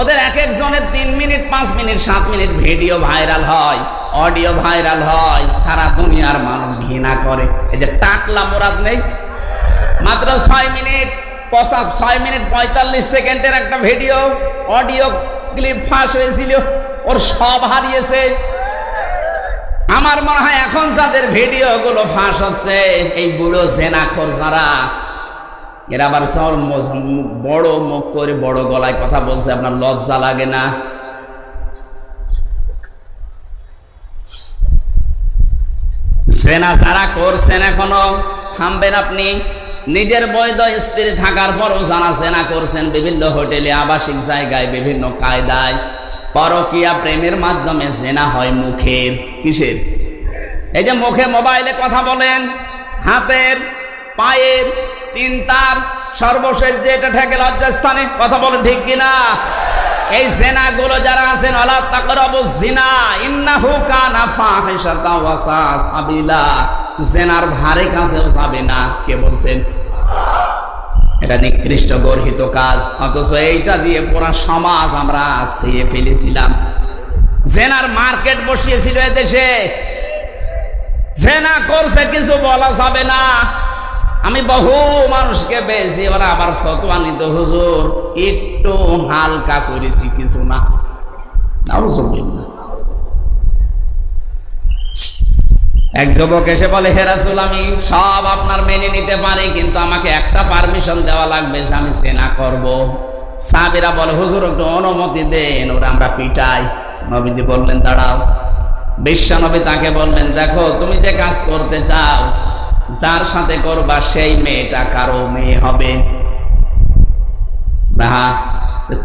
S1: ওদের এক একজনের 3 minute, 5 minute, 7 minute video viral হয়, অডিও ভাইরাল হয়, সারা দুনিয়ার মানুষ ঘৃণা করে। এই যে টাকলা মুরাদ নেই, মাত্র 6 মিনিট 45 সেকেন্ডের একটা ভিডিও অডিও ক্লিপ ফাঁস হয়েছিল, ওর সব হারিয়েছে। আমার মনে হয় এখন যাদের ভিডিও গুলো ফাঁস হচ্ছে এই বুড়ো জেনাখোর যারা, এরা আবার বড় মুখ করে বড় গলায় কথা বলছে। আপনার লজ্জা লাগে না? জেনা যারা করছেন এখনো থামবেন আপনি। নিজের বৈধ স্ত্রী থাকার পরও যারা জেনা করছেন বিভিন্ন হোটেলে, আবাসিক জায়গায়, বিভিন্ন কায়দায়, পরকীয়া প্রেমের মাধ্যমে জেনা হয় মুখের। কিসের? এই যে মুখে মোবাইলে কথা বলেন, হাতের, পায়ের, চিন্তার, সর্বশেষ যে এটা ঠেকে লজ্জাস্থানে কথা বলেন, ঠিক কিনা? এই জেনা গুলো যারা আছেন, ওয়ালা তাকরাবুজ জিনা ইন্নাহু কানা ফাহিশাতাও ওয়া সাআ সাবিলা, জেনার ধারে কাছেও যাবে না। কে বলছেন? এটা নিকৃষ্ট গর্হিত কাজ। অথচ এইটা দিয়ে পুরা সমাজ আমরা ছেয়ে ফেলেছিলাম। জেনার মার্কেট বসিয়েছিল এদেশে। জেনা করছে কিছু বলা যাবে না। আমি বহু মানুষকে পেয়েছি, ওরা আবার ফতোয়া নিত, হুজুর একটু হালকা করেছি, কিছু না। নাউজুবিল্লাহ। এক যুবক এসে বলে, হে রাসূল, আমি সব আপনার মেনে নিতে পারি, কিন্তু আমাকে একটা পারমিশন দেওয়া লাগবে যে আমি জেনা করব। সাহাবীরা বলে হুজুর একটু অনুমতি দেন, ওরা আমরা পিটাই। নবীজি বললেন দাঁড়াও। বিশ্বনবী তাকে বললেন দেখো তুমি যে কাজ করতে চাও, যার সাথে করবা সেই মেয়েটা কারো মেয়ে হবে না।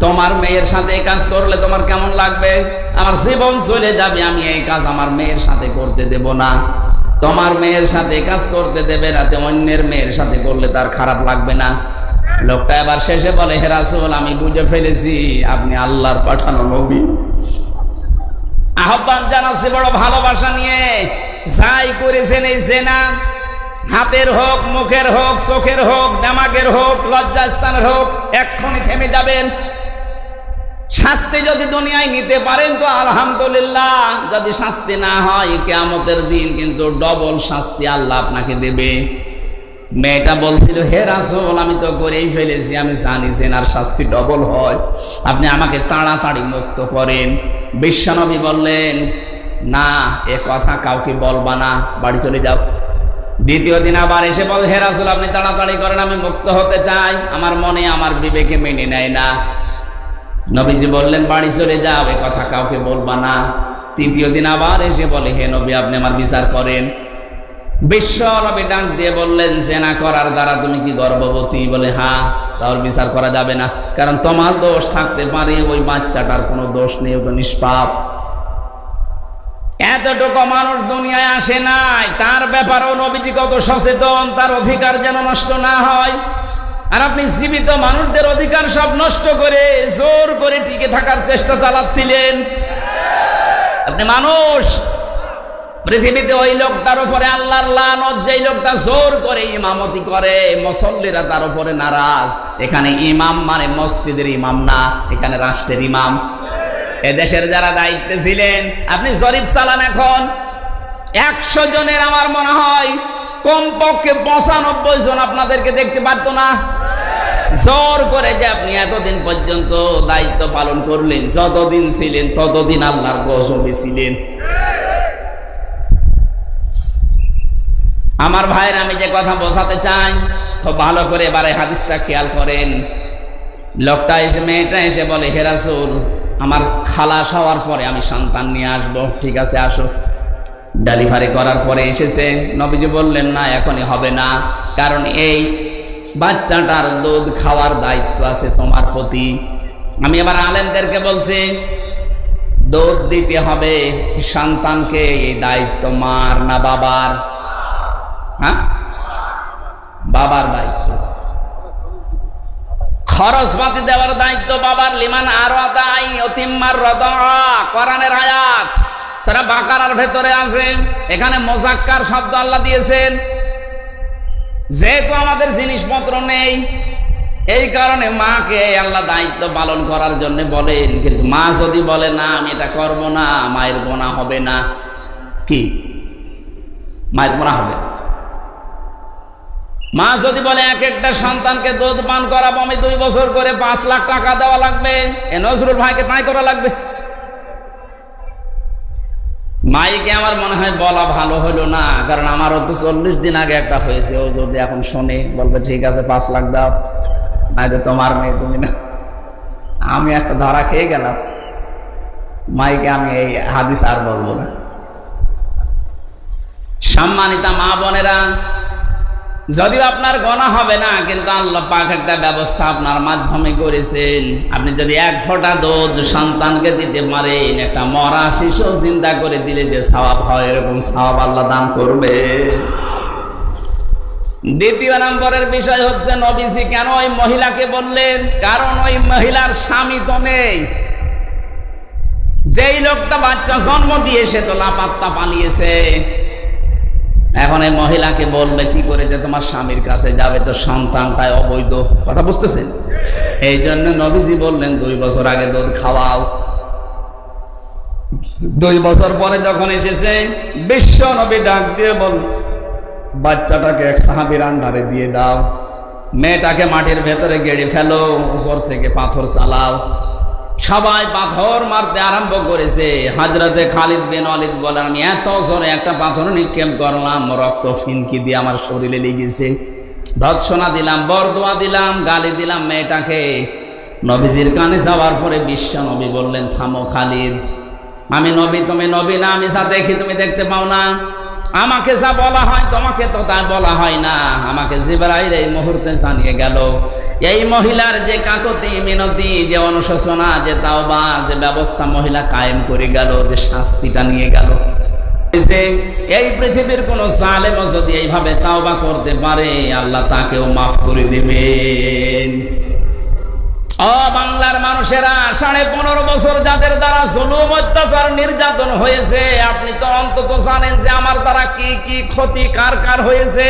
S1: তোমার মেয়ের সাথে এই কাজ করলে তোমার কেমন লাগবে? আমার জীবন চলে যাবে, আমি এই কাজ আমার মেয়ের সাথে করতে দেব না। তোমার মেয়ের সাথে কাজ করতে দেবে না, অন্যের মেয়ের সাথে করলে তার খারাপ লাগবে না? লোকটা এবার শেষে বলে হে রাসূল, আমি বুঝে ফেলেছি আপনি আল্লাহর পাঠানো নবী। আহ্বান জানাচ্ছি বড় ভালোবাসা নিয়ে। যাই করেছেন এই জেনা, হাতের হোক, মুখের হোক, চোখের হোক, দিমাগের হোক, লজ্জাস্থানের হোক, এক্ষুনি থেমে যাবেন। শাস্তি যদি দুনিয়ায় নিতে পারেন তো আলহামদুলিল্লাহ, যদি শাস্তি না হয় কিয়ামতের দিন কিন্তু ডবল শাস্তি আল্লাহ আপনাকে দেবে। মেয়েটা বলছিল হে রাসূল, আমি তো করেই ফেলেছি, আমি জানি জেনার শাস্তি ডবল হয়, আপনি আমাকে তাড়াতাড়ি মুক্ত করেন। বিশ্বনবী বললেন না, এ কথা কাউকে বলবা না, বাড়ি চলে যাও। দ্বিতীয় দিন আবার এসে বল হে রাসূল, আপনি তাড়াতাড়ি করেন, আমি মুক্ত হতে চাই, আমার মনে আমার বিবেকে মেনে নেয় না। নবীজি বললেন বাড়ি চলে যাও, এ কথা কাউকে বলবা না। তৃতীয় দিন আবার এসে বলে হে নবী, আপনি আমার বিচার করেন। বিশ্ব নবী ডাক দিয়ে বললেন জেনা করার দ্বারা তুমি কি গর্ভবতী? বলে হ্যাঁ। তাহলে বিচার করা যাবে না, কারণ তোমার দোষ থাকতে পারে, ওই বাচ্চাটার কোনো দোষ নেই, ও তো নিষ্পাপ। এতটুকু মানুষ দুনিয়ায় আসে নাই, তার ব্যাপারেও নবীজি কত সচেতন, তার অধিকার যেন নষ্ট না হয়। আর আপনি জীবিত মানুষদের অধিকার সব নষ্ট করে জোর করে টিকে থাকার চেষ্টা চালাচ্ছিলেন। আপনি মানুষ, পৃথিবীতে ওই লোকটার উপরে আল্লাহর লানত, যেই লোকটা জোর করে ইমামতি করে, মুসল্লিরা তার উপরে নারাজ। এখানে ইমাম মানে মসজিদের ইমাম না, এখানে রাষ্ট্রের ইমাম। এদেশের যারা দায়িত্বে ছিলেন, আপনি জরিপ চালান, এখন 100 জনের আমার মনে হয় কমপক্ষে 95 জন আপনাদেরকে দেখতে পারতো না। জোর করে যে আপনি এতদিন পর্যন্ত দায়িত্ব পালন করলেন, যতদিন ছিলেন ততদিন আল্লাহর গজবে ছিলেন। আমার ভাইয়ের আমি যে কথা বোঝাতে চাই, খুব ভালো করে এবারে হাদিসটা খেয়াল করেন। লোকটা এসে, মেয়েটা এসে বলে হে রাসূল, আমার খালাস হওয়ার পরে আমি সন্তান নিয়ে আসবো। ঠিক আছে আসো। ডেলিভারি করার পরে এসেছে। নবীজি বললেন না, এখনই হবে না, কারণ এই বাচ্চাটার দুধ খাওয়ার দায়িত্ব আছে তোমার প্রতি। আমি এবার আলেমদেরকে বলছি, দুধ দিতে হবে সন্তানকে, এই দায়িত্ব মার না বাবার? হ্যাঁ, বাবার দায়িত্ব। খরচপাতি দেওয়ার দায়িত্ব বাবার। লিমান আরাদা আন ইউতিম্মার রাদা, কোরআনের আয়াত সূরা বাকারার ভেতরে আছে। এখানে মুযাক্কার শব্দ আল্লাহ দিয়েছেন, যেহেতু আমাদের জিনিসপত্র নেই, এই কারণে মাকে আল্লাহ দায়িত্ব পালন করার জন্য বলেন। কিন্তু মা যদি বলে না আমি এটা করবো না, মায়ের গুনাহ হবে না? কি মায়ের গুনাহ হবে? মা যদি বলে এক একটা সন্তানকে দুধ পান করাবো আমি 2 বছর করে 5 লাখ টাকা দেওয়া লাগবে, এ নজরুল ভাইকে তাই করা লাগবে। মাইকে আমার মনে হয় বলা ভালো হলো না, কারণ আমারও তো 40 দিন আগে একটা হয়েছে। ও যদি এখন শোনে বলবে ঠিক আছে 5 লাখ দাও, নাইলে তোমার মেয়ে তুমি না। আমি একটা ধরা খেয়ে গেলাম। মাইকে আমি এই হাদিস আর বলবো না। সম্মানিতা মা বোনেরা, যদিও আপনার গুনাহ হবে না, কিন্তু আল্লাহ পাক একটা ব্যবস্থা আপনার মাধ্যমে করেছেন। আপনি যদি 1 ফোঁটা দুধ সন্তানকে দিতে পারেন, একটা মরা শিশু চিন্তা করে দিলে যে সওয়াব হয়, এরকম সওয়াব আল্লাহ দান করবে। দ্বিতীয় নম্বরের বিষয় হচ্ছে নবীজি কেন ওই মহিলাকে বললেন? কারণ ওই মহিলার স্বামী তো নেই। যেই লোকটা বাচ্চা জন্ম দিয়ে সে তো লাপাত্তা পালিয়েছে। এখন এই মহিলাকে বলবে কি করে যে তোমার স্বামীর কাছে যাবে, তো সন্তানটাই অবৈধ। কথা বুঝতেছেন? এই জন্য নবীজি বললেন 2 বছর আগে দুধ খাওয়াও। 2 বছর পরে যখন এসেছে, বিশ্ব নবী ডাক দিয়ে বল বাচ্চাটাকে এক সাহাবীর আন্ডারে দিয়ে দাও, মেয়েটাকে মাটির ভেতরে গেড়ে ফেলো, উপর থেকে পাথর চালাও। সবাই পাথর মারতে আরম্ভ করেছে। হযরতে খালিদ বিন ওয়ালিদ বলেন আমি এত জোরে একটা পাথর নিক্ষেপ করলাম, রক্ত ফিনকি দিয়ে আমার শরীরে লেগেছে। ভৎসনা দিলাম, বরদোয়া দিলাম, গালি দিলাম মেয়েটাকে। নবীজির কানে যাওয়ার পরে বিশ্ব নবী বললেন, থামো খালিদ, আমি নবী, তুমি নবী না। আমি যা দেখি তুমি দেখতে পাও না। আমাকে যা বলা হয় তোমাকে তো তা বলা হয় না। আমাকে জিবরাইল এই মুহূর্তে জানিয়ে গেল, এই মহিলার যে কাকুতি মিনতি, যে অনুশোচনা, যে তাওবা, যে ব্যবস্থা মহিলা কায়েম করে গেল, যে শাস্তিটা নিয়ে গেল, এই পৃথিবীর কোন জালেমও যদি এইভাবে তাওবা করতে পারে আল্লাহ তাকেও মাফ করে দেবেন। ও বাংলার মানুষেরা, 15.5 বছর যাদের দ্বারা জুলুম, অত্যাচার, নির্যাতন হয়েছে, আপনি তো অন্তত জানেন যে আমার দ্বারা কি কি ক্ষতি কার কার হয়েছে।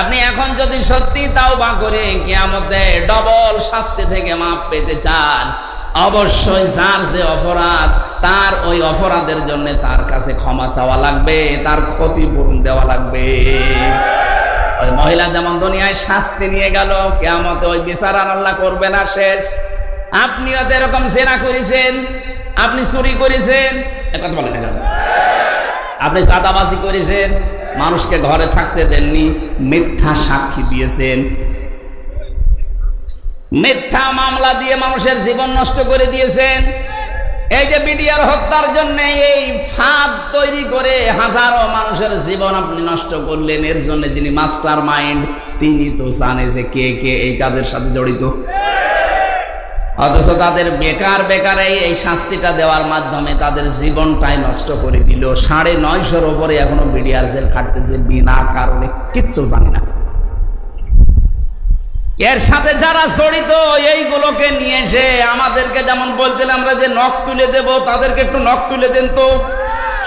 S1: আপনি এখন যদি সত্যি তাওবা করে কিয়ামতে ডবল শাস্তি থেকে মাপ পেতে চান, অবশ্যই যার যে অপরাধ, তার ওই অপরাধের জন্য তার কাছে ক্ষমা চাওয়া লাগবে, তার ক্ষতিপূরণ দেওয়া লাগবে। ওই মহিলা যেমন দুনিয়ায় শাস্তি নিয়ে গেল, কিয়ামতে ওই বিচার আর আল্লাহ করবে না শেষ। আপনিও তো এরকম জেনা করেছেন, আপনি চুরি করেছেন, কথা বলেন না কেন? আপনি চাঁদাবাজি করেছেন, মানুষকে ঘরে থাকতে দেননি, মিথ্যা সাক্ষী দিয়েছেন, মিথ্যা মামলা দিয়ে মানুষের জীবন নষ্ট করে দিয়েছেন। এই যে বিডিআর হত্যার জন্য এই ফাঁদ তৈরি করে হাজারো মানুষের জীবন আপনি নষ্ট করলেন, এর জন্য যিনি মাস্টার মাইন্ড তিনি তো জানে যে কে কে এই কাজের সাথে জড়িত। অথচ তাদের বেকার বেকার এই শাস্তিটা দেওয়ার মাধ্যমে তাদের জীবনটাই নষ্ট করে দিল। 950-র উপরে এখনো বিডিআর জেল খাটতেছে বিনা কারণে, কিচ্ছু জানি না। এর সাথে যারা জড়িত এইগুলোকে নিয়ে এসে আমাদেরকে যেমন বলতেন আমরা যে নখ তুলে দেব, তাদেরকে একটু নখ তুলে দেন তো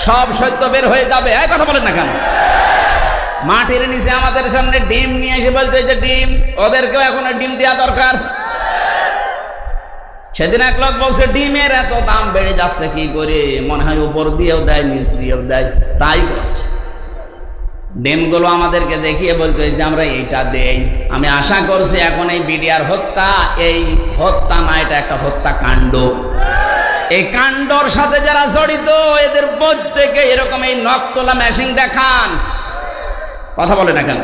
S1: সব সত্য বের হয়ে যাবে। এই কথা বলেন না কেন? মাটির নিচে আমাদের সামনে ডিম নিয়ে এসে বলতে যে ডিম, ওদেরকেও এখন ডিম দেওয়া দরকার। সেদিন এক লোক বলছে ডিমের এত দাম বেড়ে যাচ্ছে কি করে, মনে হয় উপর দিয়েও দেয় নিচ দিয়েও দেয়, তাই করছে। ডিমগুলো আমাদেরকে দেখিয়ে বলতে যে আমরা এইটা দেই। আমি আশা করছি এখন এই বিডিআর হত্যা, এই হত্যা না, এটা একটা হত্যাকাণ্ড। এই কাণ্ডর সাথে যারা জড়িত এদের প্রত্যেকে এরকম এই নখ তোলা মেশিন দেখান। কথা বলে না কেন?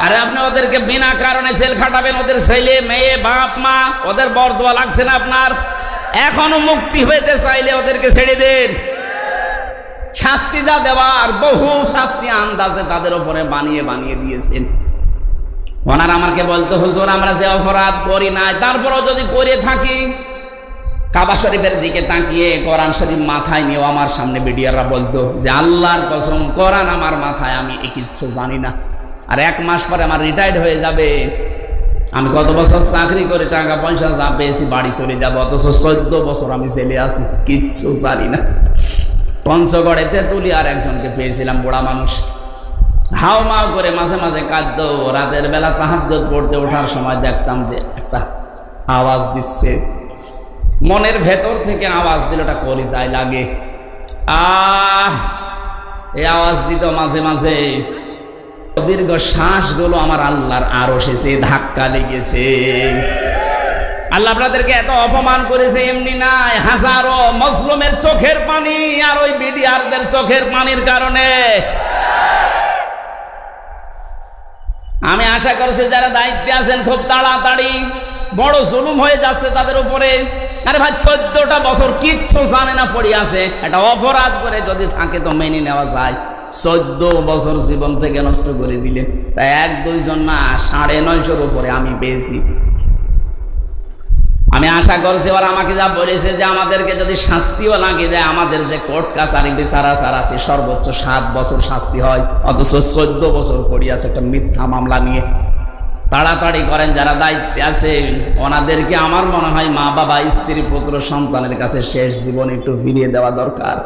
S1: আরে আপনি ওদেরকে বিনা কারণে জেল খাটাবেন, ওদের ছেলে মেয়ে বাপ মা, ওদের বরদোয়া লাগছে না আপনার? এখনো মুক্তি হইতে চাইলে ওদেরকে ছেড়ে দেন। শাস্তি যা দেওয়ার বহু শাস্তি আন্দাজে তাদের উপরে বানিয়ে বানিয়ে দিয়েছেন। ওনারা আমাকে বলতো, হুজুর আমরা যে অপরাধ করি নাই, তারপরও যদি করে থাকি, কাবা শরীফের দিকে তাকিয়ে কোরআন শরীফ মাথায় নিয়েও আমার সামনে বিডিআররা বলতো যে আল্লাহর কসম কোরআন আমার মাথায়, আমি এই কিচ্ছু জানি না। আর 1 মাস পরে আমার রিটায়ার্ড হয়ে যাবে, আমি কত বছর চাকরি করে টাকা পয়সা যা পেয়েছি বাড়ি চলে যাবো, অথচ 14 বছর আমি জেলে আছি, কিচ্ছু জানি না। পঞ্চগড়ে তেঁতুলি আর একজনকে পেয়েছিলাম, বুড়া মানুষ, হাও মাও করে মাঝে মাঝে কাঁদতো। রাতের বেলা তাহাজ্জুদ পড়তে ওঠার সময় দেখতাম যে একটা আওয়াজ দিচ্ছে, মনের ভেতর থেকে আওয়াজ দিল, ওটা কলিজায় লাগে। এই আওয়াজ দিত মাঝে মাঝে, দীর্ঘ শ্বাসগুলো আমার আল্লাহর আরশে এসে ধাক্কা লেগেছে। আল্লাহ আপনাদেরকে এত অপমান করেছে এমনি নাই, হাজারো মজলুমের চোখের পানি আর ওই বিডিআরদের চোখের পানির কারণে। আমি আশা করছি যারা দায়িত্বে আছেন খুব তাড়াতাড়ি, বড় জুলুম হয়ে যাচ্ছে তাদের উপরে। আরে ভাই 14টা বছর কিচ্ছু জানে না পড়ে আছে, একটা অপরাধ করে যদি থাকে তো মেনে নেওয়া যায়। 14 বছর জীবন থেকে নষ্ট করে দিলেন, তাই 1-2 জন না, 950-র উপরে আমি পেয়েছি। আমি আশা করছি ওরা আমাকে যা বলেছে যে আমাদেরকে যদি শাস্তিও লাগিয়ে দেয়, আমাদের যে কোর্ট কাছারি বিচারাচার আছে সর্বোচ্চ 7 বছর শাস্তি হয়, অথচ 14 বছর পড়ে আছে একটা মিথ্যা মামলা নিয়ে। তাড়াতাড়ি করেন যারা দায়িত্বে আছে, ওনাদেরকে আমার মনে হয় মা বাবা স্ত্রী পুত্র সন্তানের কাছে শেষ জীবন একটু ফিরিয়ে দেওয়া দরকার,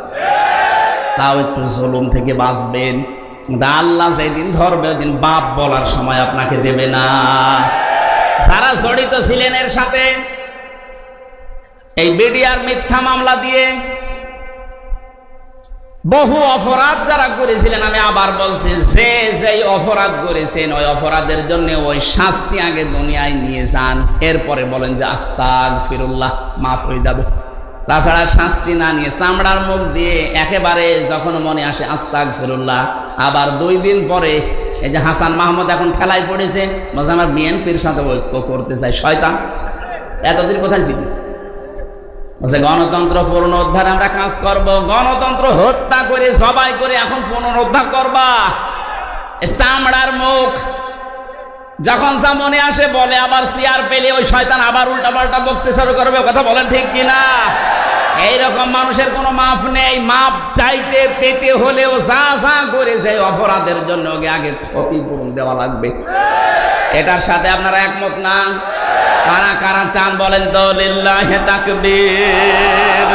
S1: তাও একটু জুলুম থেকে বাঁচবেন। আল্লাহ যেদিন ধরবে ওই দিন বাপ বলার সময় আপনাকে দেবে না। যারা জড়িত ছিলেন এর সাথে, এই বিডিআর মিথ্যা মামলা দিয়ে বহু অপরাধ যারা করেছিলেন, আমি আবার বলছি যে যেই অপরাধ করেছেন ওই অপরাধের জন্য ওই শাস্তি আগে দুনিয়ায় নিয়ে যান, এরপরে বলেন যে আস্তাগফিরুল্লাহ, মাফ হয়ে যাবে। তাছাড়া শাস্তি না নিয়ে চামড়ার মুখ দিয়ে একেবারে যখন মনে আসে আস্তাগফিরুল্লাহ, আবার 2 দিন পরে এই যে হাসান মাহমুদ এখন ঠেলায় পড়েছে, বলছে আমার বিএনপির সাথে ঐক্য করতে চাই, শয়তান। এতদিন কোথায় ছিল? গণতন্ত্র পুনরুদ্ধার আমরা কাজ করব। গণতন্ত্র হত্যা করে জবাই করে এখন পুনরুদ্ধার করবা? চামড়ার মুখ, যখন যা মনে আসে বলে, আবার চেয়ার পেলে ওই শয়তান আবার উল্টা পাল্টা বকতে শুরু করবে। কথা বলেন ঠিক কিনা? এইরকম মানুষের কোনো মাপ নেই। মাপ চাইতে পেতে হলেও যা যা করেছে অপরাধের জন্য আগে ক্ষতিপূরণ দেওয়া লাগবে। এটার সাথে আপনারা একমত না? কারা কারা চান বলেন তো? লিল্লাহি তাকবীর।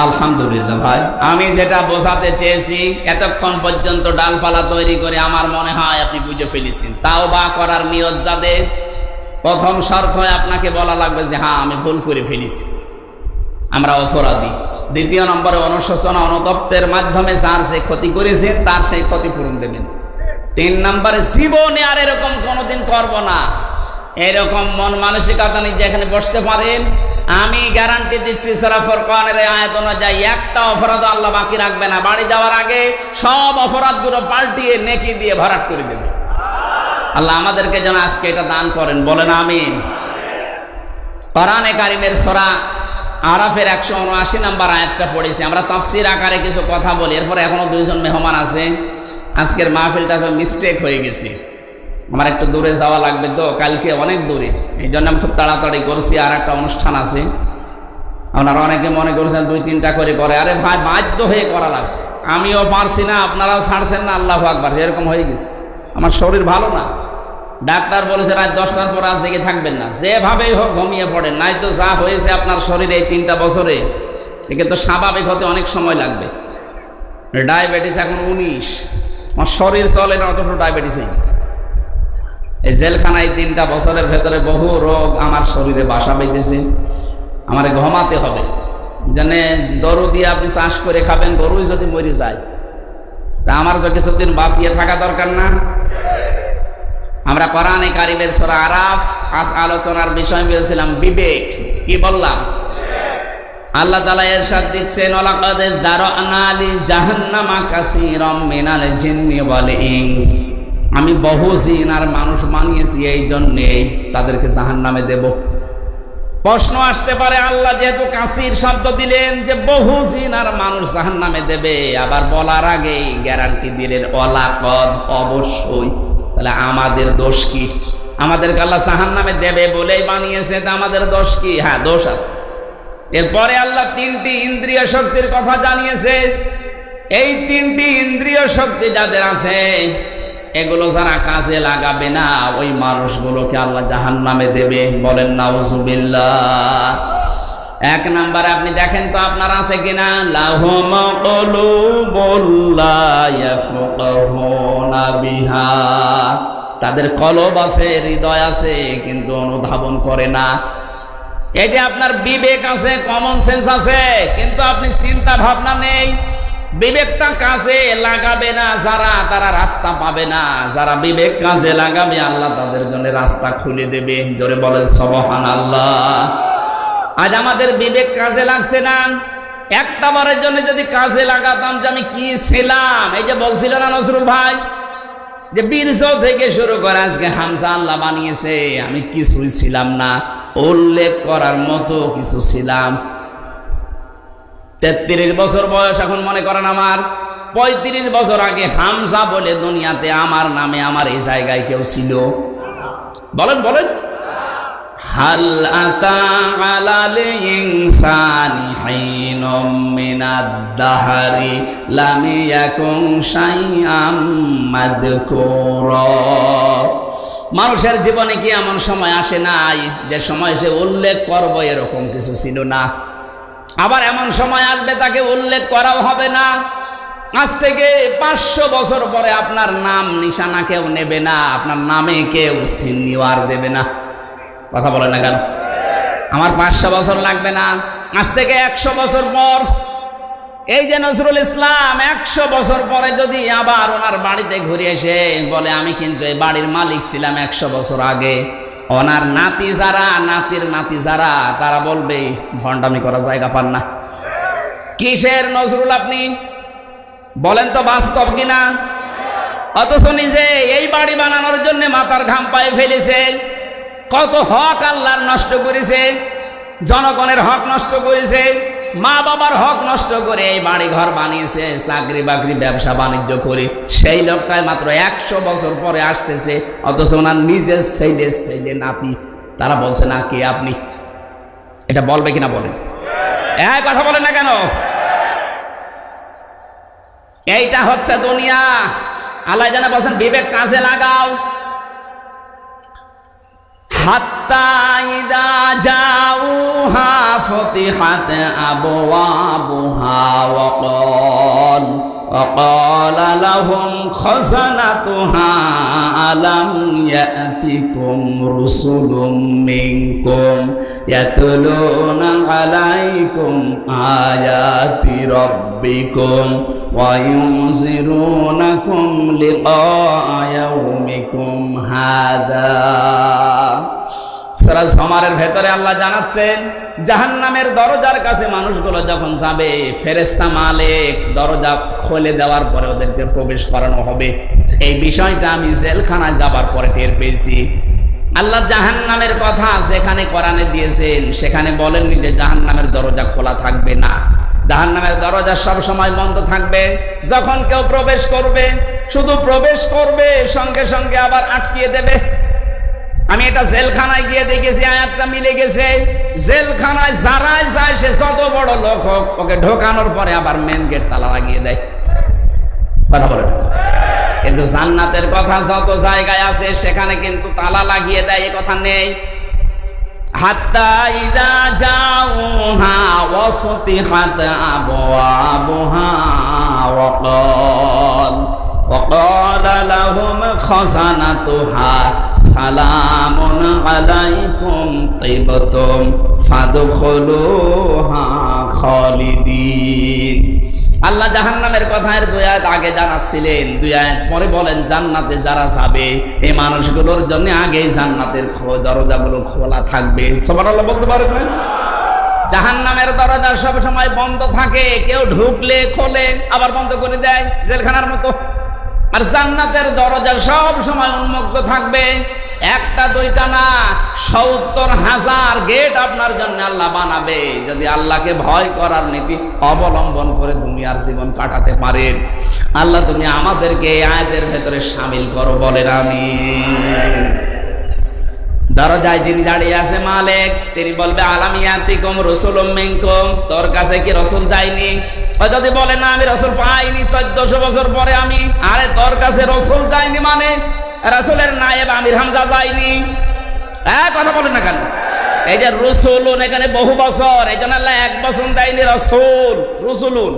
S1: আলহামদুলিল্লাহ ভাই, আমি যেটা বোঝাতে চেয়েছি এতক্ষণ পর্যন্ত ডালপালা তৈরি করে আমার মনে হয় আপনি বুঝে ফেলেছেন। তাওবা করার নিয়ত যাদের, প্রথম শর্ত হয় আপনাকে বলা লাগবে যে হ্যাঁ আমি ভুল করে ফেলেছি, আমরা অপরাধী। দ্বিতীয় নম্বরে অনুশোচনা অনুতপ্তের মাধ্যমে যার যে ক্ষতি করেছেন তার সেই ক্ষতিপূরণ দেবেন। 3 নম্বরে জীবনে আর এরকম কোনোদিন করব না, এরকম মন মানসিকতা নিয়ে যেখানে বসতে পারেন, আমি গ্যারান্টি দিচ্ছি সূরা ফুরকানের আয়াত অনুযায়ী একটা অপরাধ আল্লাহ বাকি রাখবে না। বাড়ি যাওয়ার আগে সব অপরাধগুলো পাল্টিয়ে নেকি দিয়ে ভরাট করে দেবে। আল্লাহ আমাদেরকে যেন আজকে এটা দান করেন, বলেন আমিন। কোরআনে কারীমের সূরা আরাফের 179 নম্বর আয়াতটা পড়েছি। আমরা তাফসীর আকারে কিছু কথা বলি, এরপর এখনো 2 জন মেহমান আছে। আজকের মাহফিলটা মিস্টেক হয়ে গেছে, আমার একটু দূরে যাওয়া লাগবে তো, কালকে অনেক দূরে, এই জন্য আমি খুব তাড়াতাড়ি করছি। আর একটা অনুষ্ঠান আছে, আপনারা অনেকে মনে করছেন 2-3টা করে করে। আরে ভাই, বাধ্য হয়ে করা লাগছে, আমিও পারছি না, আপনারাও ছাড়ছেন না। আল্লাহু আকবার, এরকম হয়ে গেছে। আমার শরীর ভালো না, ডাক্তার বলেছে রাত 10টার পর আজ জেগে থাকবেন না, যেভাবেই হোক ঘুমিয়ে পড়েন, নাই তো যা হয়েছে আপনার শরীরে এই 3টা বছরে, একে তো স্বাভাবিক হতে অনেক সময় লাগবে। ডায়াবেটিস এখন 19, আমার শরীর চলে না, অথচ ডায়াবেটিস হয়ে গেছে। এই জেলখানায় 3টা বছরের ভেতরে বহু রোগ আমার শরীরে বাসা বেঁধেছে। আমার ঘুমাতে হবে, জানে গরু দিয়ে আপনি চাষ করে খাবেন, গরুই যদি মরে যায় তা আমার তো কিছুদিন বাঁচিয়ে থাকা দরকার না? আমরা কোরআনে কারীমের সূরা আরাফ আলোচনার বিষয় বলেছিলাম বিবেক। কি বললাম? আল্লাহ তাআলা ইরশাদ দিচ্ছেন, ওয়ালাকাদ যারানা লি জাহান্নামা কাসীরাম মিনাল জিন্নি ওয়াল ইনস। আমি বহু জিন আর মানুষ বানিয়েছি, এই জন্যে তাদেরকে জাহান্নামে দেব। প্রশ্ন আসতে পারে, আল্লাহ যেহেতু কাসীর শব্দ দিলেন যে বহু জিন আর মানুষ জাহান্নামে দেবে, আবার বলার আগেই গ্যারান্টি দিলেন ওয়ালাকাদ, অবশ্যই। তাহলে আমাদের দোষ কি? আমাদেরকে আল্লাহ জাহান্নামে দেবে বলেই বানিয়েছে, তা আমাদের দোষ কি? হ্যাঁ, দোষ আছে। এরপরে আল্লাহ 3টি ইন্দ্রিয় শক্তির কথা জানিয়েছে। এই 3টি ইন্দ্রিয় শক্তি যাদের আছে, এগুলো যারা কাজে লাগাবে না, ওই মানুষগুলোকে আল্লাহ জাহান্নামে দেবে। বলেন নাউযুবিল্লাহ। 1 নম্বরে আপনি দেখেন তো আপনার আছে কিনা, লাহুম কুলুবুল লা ইয়াফকাহুনা বিহা। তাদের কলব আছে, হৃদয় আছে, কিন্তু অনুধাবন করে না। এই যে আপনার বিবেক আছে, কমন সেন্স আছে, কিন্তু আপনি চিন্তা ভাবনা নেই। বিবেকটা কাজে লাগাবে না যারা, তারা রাস্তা পাবে না। যারা বিবেক কাজে লাগাবে, আল্লাহ তাদের জন্য রাস্তা খুলে দেবে। জোরে বলেন সুবহানাল্লাহ। আজ আমাদের বিবেক কাজে লাগছে না। একটা বারের জন্য যদি কাজে লাগাতাম যে আমি কি ছিলাম, এই যে বলছিল না নজরুল ভাই, যে বীরজ থেকে শুরু করে আজকে হামজা আল্লাহ বানিয়েছে, আমি কিছুই ছিলাম না, উল্লেখ করার মতো কিছু ছিলাম। 33 বছর বয়স এখন, মনে করেন আমার 35 বছর আগে হামজা বলে দুনিয়াতে আমার নামে আমার এই জায়গায় কেউ ছিল? বলেন বলেন। হাল আতা আলাল ইনসানি হাইনুম মিনাদ দাহরি লাম ইয়াকুন শাইআম মাযকুরা। মানুষের জীবনে কি এমন সময় আসে নাই যে সময় সে উল্লেখ করব এরকম কিছু ছিল না? আবার এমন সময় আসবে তাকে উল্লেখ করাও হবে না। আজ থেকে 500 বছর পরে আপনার নাম নিশানা কেউ নেবে না, আপনার নামে কেউ সিনিয়র দেবে না। কথা বলে না কেন? আমার 500 বছর লাগবে না, আজ থেকে 100 বছর পর এই যে নজরুল ইসলাম 100 বছর পরে যদি আবার ওনার বাড়িতে ঘুরে এসে বলে আমি কিন্তু এই বাড়ির মালিক ছিলাম 100 বছর আগে, ওনার নাতি যারা, নাতির নাতি যারা, তারা বলবে ভণ্ডামি করা জায়গা পান না। কিসের নজরুল আপনি বলেন তো বাস্তব কিনা? অথচ নিজে এই বাড়ি বানানোর জন্য মাথার ঘাম পায়ে ফেলেছে, কত হক আল্লাহর নষ্ট করেছে, জনগণের হক নষ্ট করেছে, মা বাবার হক নষ্ট করে এই বাড়ি ঘর বানিয়েছে, চাকরি বাকরি ব্যবসা বাণিজ্য করে। সেই লোকটাই মাত্র 100 বছর পরে আসতেছে, অথচ ওনার নিজের ছেলে নাতি তারা বলছে না কে আপনি। এটা বলবে কিনা বলেন? কথা বলেন না কেন? এইটা হচ্ছে দুনিয়া। আল্লাহ জানা বলছেন বিবেক কাজে লাগাও। হাত্তা ইদা জাউহা ফতিহাত আবওয়াবুহা وقال لهم خزنتها ألم يأتكم رسل منكم يتلون عليكم آيات ربكم وينذرونكم لقاء يومكم هذا। সূরা জুমারের ভেতরে আল্লাহ জানাচ্ছেন জাহান্নামের দরজার কাছে মানুষগুলো যখন যাবে, ফেরেশতা মালিক দরজা খুলে দেওয়ার পরে ওদেরকে প্রবেশ করানো হবে। এই বিষয়টা আমি জেলখানায় যাবার পরে টের পেয়েছি। আল্লাহ জাহান্নামের কথা যেখানে কোরআনে দিয়েছেন সেখানে বলেননি যে জাহান্নামের দরজা খোলা থাকবে না। জাহান্নামের দরজা সব সময় বন্ধ থাকবে। যখন কেউ প্রবেশ করবে, শুধু প্রবেশ করবে, সঙ্গে সঙ্গে আবার আটকিয়ে দেবে। আমি এটা জেলখানায় গিয়ে দেখেছি, আয়াতটা মিলে গেছে। জেলখানায় যারাই যায়, সে যত বড় লোক হোক, ওকে ঢোকানোর পরে আবার মেন গেট তালা লাগিয়ে দেয়। কথা বলে না? কিন্তু জান্নাতের কথা যত জায়গায় আছে সেখানে কিন্তু তালা লাগিয়ে দেয়, এ কথা নেই। হাত্তা ইদা জাউহা ওয়া ফুতিহাত আবওয়াবুহা وقال لهم خزنتها سلام عليكم طبتم فادخلوها خالدين। আল্লাহ জাহান্নামের কথার 2 আয়াত আগে জানাচ্ছিলেন, 2 আয়াত পরে বলেন জান্নাতে যারা যাবে এই মানুষগুলোর জন্য আগেই জান্নাতের দরজাগুলো খোলা থাকবে। সুবহানাল্লাহ বলতে পারবেন না? জাহান্নামের দরজা সব সময় বন্ধ থাকে, কেউ ঢুকলে খোলে আবার বন্ধ করে দেয়, জেলখানার মতো। আর জান্নাতের দরজা সব সময় উন্মুক্ত থাকবে, একটা দুইটা না, 70,000 গেট আপনার জন্য আল্লাহ বানাবে, যদি আল্লাহকে ভয় করার নীতি অবলম্বন করে দুনিয়ার জীবন কাটাতে পারেন। আল্লাহ তুমি আমাদেরকে এই আয়াতের ভেতরে শামিল করো, বলেন আমিন। দরজায় যিনি দাঁড়িয়ে আছে মালিক, তিনি বলবে আলাম ইয়াতিকুম রাসূলুম মিনকুম, তোর কাছে কি রাসূল যায়নি? ও যদি বলে না আমি রাসূল পাইনি 1400 বছর পরে আমি, আরে তোর কাছে রাসূল যায়নি মানে রাসূলের নায়েব আমির হামজা যায়নি? কথা বলেন না কেন? এই যে রাসূলুন এখানে বহু বছর, এই জন্য আল্লাহ 1 বছর দেয়নি রাসূল, রাসূলুন।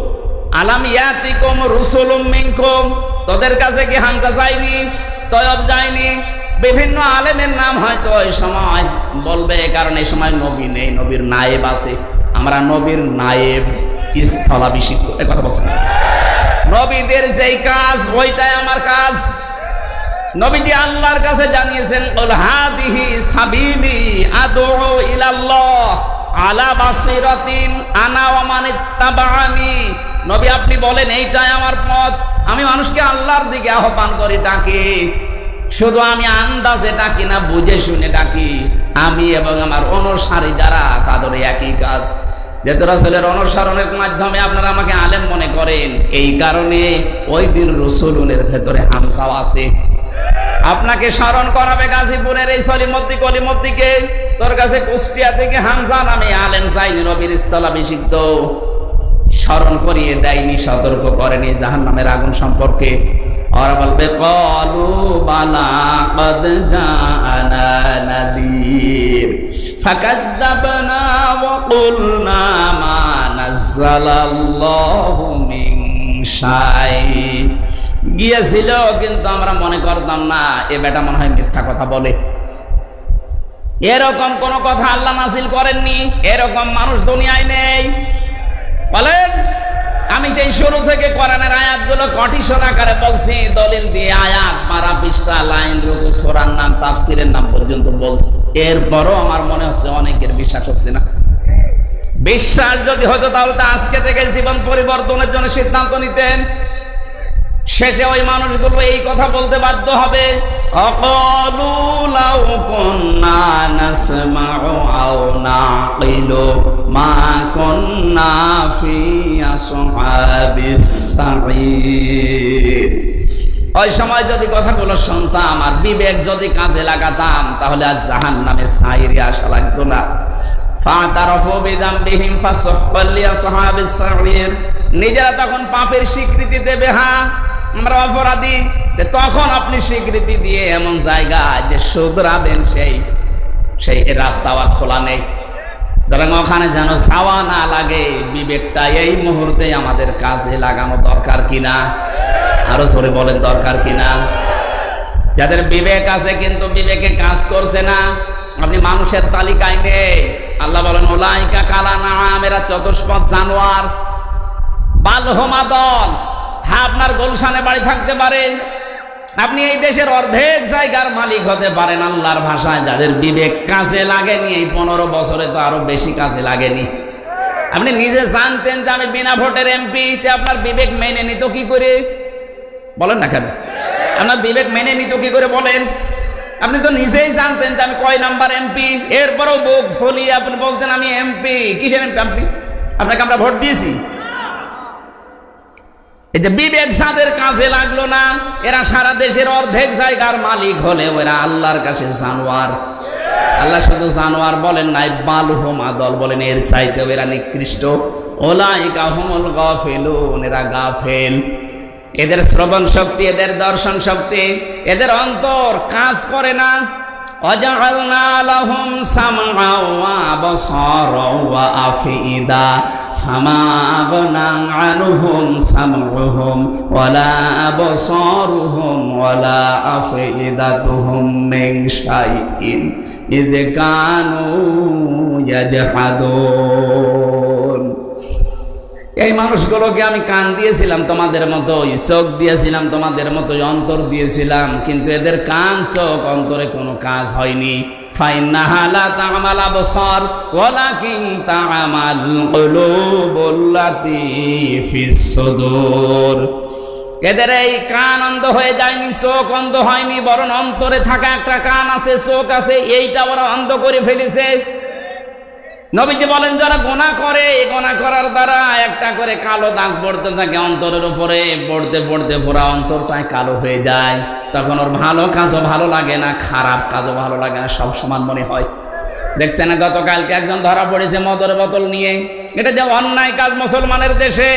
S1: আলাম ইয়াতিকুম রাসূলুম মিনকুম, তোদের কাছে কি হামজা যায়নি, তয়ব যায়নি? বিভিন্ন আলেমের নাম হয়তো ওই সময় বলবে, কারণ এই সময় নবী নেই, নবীর নায়েব আছে। আমরা নবীর নায়েব স্থলাভিষিক্ত, এই কথা বলছেন। নবীদের যেই কাজ ওইটাই আমার কাজ। নবীজি আল্লাহর কাছে জানিয়েছেন কুল হাদিহি সাবিলি আদউ ইলাল্লাহ আলা বাসিরাতিন আনা ওয়া মান ইত্তাবাআনি। নবী আপনি বলেন এইটাই আমার পথ, আমি মানুষকে আল্লাহর দিকে আহ্বান করি, ডাকি। শুধু আমি আন্দাজে ডাকি না, বুঝে শুনে ডাকি। আমি এবং আমার অনুসারী যারা, তাদের একই কাজ। যেহেতু রাসূলের অনুসরণের মাধ্যমে আপনারা আমাকে আলেম মনে করেন, এই কারণে ওই দিন রাসূলের ভেতরে হামজাও আছে। আপনাকে স্মরণ করাবে গাজীপুরের এই সলিমদ্দি কলিমদ্দিকে, তোর কাছে কুষ্টিয়া থেকে হামজা নামে আলেম যায়নি, নবীর স্থলাভিষিক্ত। স্মরণ করিয়ে দেয়নি, সতর্ক করেনি জাহান্নামের আগুন সম্পর্কে। ওরা বলবে ক্বালু বালা ক্বাদ জাআনা নাযীর ফাকাযযাবনা ওয়া কুলনা মা নাযালাল্লাহু মিন শাই। গিয়েছিল কিন্তু আমরা মনে করতাম না এ বেটা মনে হয় মিথ্যা কথা বলে। এরকম কোন কথা আল্লাহ নাযিল করেননি, এরকম মানুষ দুনিয়ায় নেই। বলেন, আমি সেই শুরু থেকে কোরআনের আয়াতগুলো কঠিন আকারে বলছি, দলিল দিয়ে আয়াত মারা, পৃষ্ঠা, লাইন, রুকু, সূরার নাম, তাফসীরের নাম পর্যন্ত বলছি। এরপরও আমার মনে হচ্ছে অনেকের বিশ্বাস হচ্ছে না। বিশ্বাস যদি হতো তাহলে তো আজকে থেকে জীবন পরিবর্তনের জন্য সিদ্ধান্ত নিতেন। শেষে ওই মানুষগুলো এই কথা বলতে বাধ্য হবে, অকালু লাউ কুন্না নাসমাউ আও নাকিলু মা কুন্না ফি আসহাবিস সাঈর। ওই সময় যদি কথাগুলো শুনতাম আর বিবেক যদি কাজে লাগাতাম তাহলে আজ জাহান্নামে সাইরে আসা লাগতো না। ফাতারাফু বিযামবিহিম ফাসুহকাল লিআসহাবিস সাঈর। নিজেরা তখন পাপের স্বীকৃতি দেবে, হ্যাঁ আমরা অপরাধী। তখন আপনি স্বীকৃতি দিয়ে এমন জায়গা যে শুধরাবেন, সেই রাস্তা আর খোলা নেই। সুতরাং ওখানে যেন চাওয়া না লাগে, বিবেকটা এই মুহূর্তে আমাদের কাজে লাগানো দরকার কিনা? আরো জোরে বলেন, দরকার কিনা? যাদের বিবেক আছে কিন্তু বিবেকে কাজ করছে না, আপনি মানুষের তালিকায় নেই। আল্লাহ বলেন উলাইকা কালানাম, এরা চতুষ্পদ জানোয়ার, বালহুম আদল। হ্যাঁ, আপনার গুলশানে বাড়ি থাকতে পারে, আপনি এই দেশের অর্ধেক জায়গার মালিক হতে পারেন। আল্লাহর ভাষায় যাদের বিবেক কাজে লাগেনি, এই 15 বছরে তো আরো বেশি কাজে লাগেনি। আপনি নিজে জানতেন যে আমি বিনা ভোটের এমপি, আপনার বিবেক মেনে নিত কি করে? বলেন না কেন? আপনার বিবেক মেনে নিত কি করে বলেন? আপনি তো নিজেই জানতেন যে আমি কয় নাম্বার এমপি, এরপরও বুক ফুলিয়ে আপনি বলতেন আমি এমপি। কিসের এমপি? আপনাকে আমরা ভোট দিয়েছি। এই যে বিবেক যাদের কাজে লাগলো না, এরা সারা দেশের অর্ধেক জায়গার মালিক হলে ওরা আল্লাহর কাছে জানোয়ার। আল্লাহ শুধু জানোয়ার বলেন নাই, বালহুম আদল বলেন, এর চাইতে এরা নিকৃষ্ট। উলাইকা হুমুল গাফিলুন, এরা গাফেল। এদের শ্রবণ শক্তি, এদের দর্শন শক্তি, এদের অন্তর কাজ করে না। ওয়াজআলনা লাহুম সামআ ওয়া আবসারা ওয়া আফইদা ফামা আগনা আনহুম সামউহুম ওয়ালা আবসারুহুম ওয়ালা আফইদাতুহুম মিন শাইইন ইয কানু ইয়াজহাদুন। এই মানুষগুলোকে আমি কান দিয়েছিলাম তোমাদের মতো, চোখ দিয়েছিলাম তোমাদের মতো, অন্তর দিয়েছিলাম, কিন্তু এদের কান চোখ অন্তরে কোনো কাজ হয়নি। ফাইন্নাহা লা তা'মাল আবসার ওয়ালাকিন তা'মাল কুলুবুল্লাতী ফিস সুদূর। এদের এই কান অন্ধ হয়ে যায়নি, চোখ অন্ধ হয়নি, বরং অন্তরে থাকা একটা কান আছে, চোখ আছে, এইটা ওরা অন্ধ করে ফেলেছে। নবীজি বলেন যারা গুনাহ করে, এই গুনাহ করার দ্বারা একটা করে কালো দাগ পড়তে থাকে অন্তরের উপরে, পড়তে পড়তে পুরা অন্তরটাই কালো হয়ে যায়। তখন ওর ভালো কাজও ভালো লাগে না, খারাপ কাজও ভালো লাগে না, সব সমান মনে হয়। দেখছেন না গতকালকে একজন ধরা পড়েছে মদের বোতল নিয়ে। এটা যে অন্যায় কাজ মুসলমানের দেশে,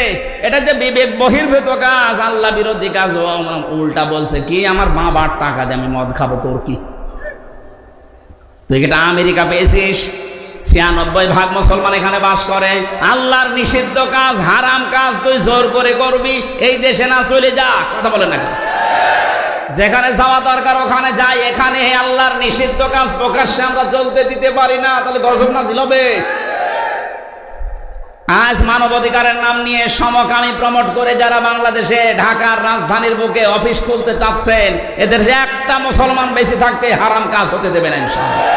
S1: এটা যে বিবেক বহির্ভূত কাজ, আল্লাহ বিরোধী কাজ। উল্টা বলছে কি, আমার বাবার টাকা দিয়ে আমি মদ খাবো, তোর কি? তুই এটা আমেরিকা পেয়েছিস? 96% মুসলমান এখানে বাস করে। আল্লাহর নিষিদ্ধ কাজ, হারাম কাজ তুই জোর করে করবি, এই দেশে না চলে যা। কথা বলেন না কেন? যেখানে যাওয়া দরকার ওখানে যাই। এখানে আল্লাহর নিষিদ্ধ কাজ প্রকাশ্যে আমরা চলতে দিতে পারি না, তাহলে গজব নাজিল হবে। আজ মানবাধিকারের নাম নিয়ে সমকামী প্রমোট করে যারা বাংলাদেশে ঢাকার রাজধানীর বুকে অফিস খুলতে চাচ্ছেন, এদের একটা মুসলমান বেশি থাকতে হারাম কাজ হতে দেবেন না ইনশাআল্লাহ।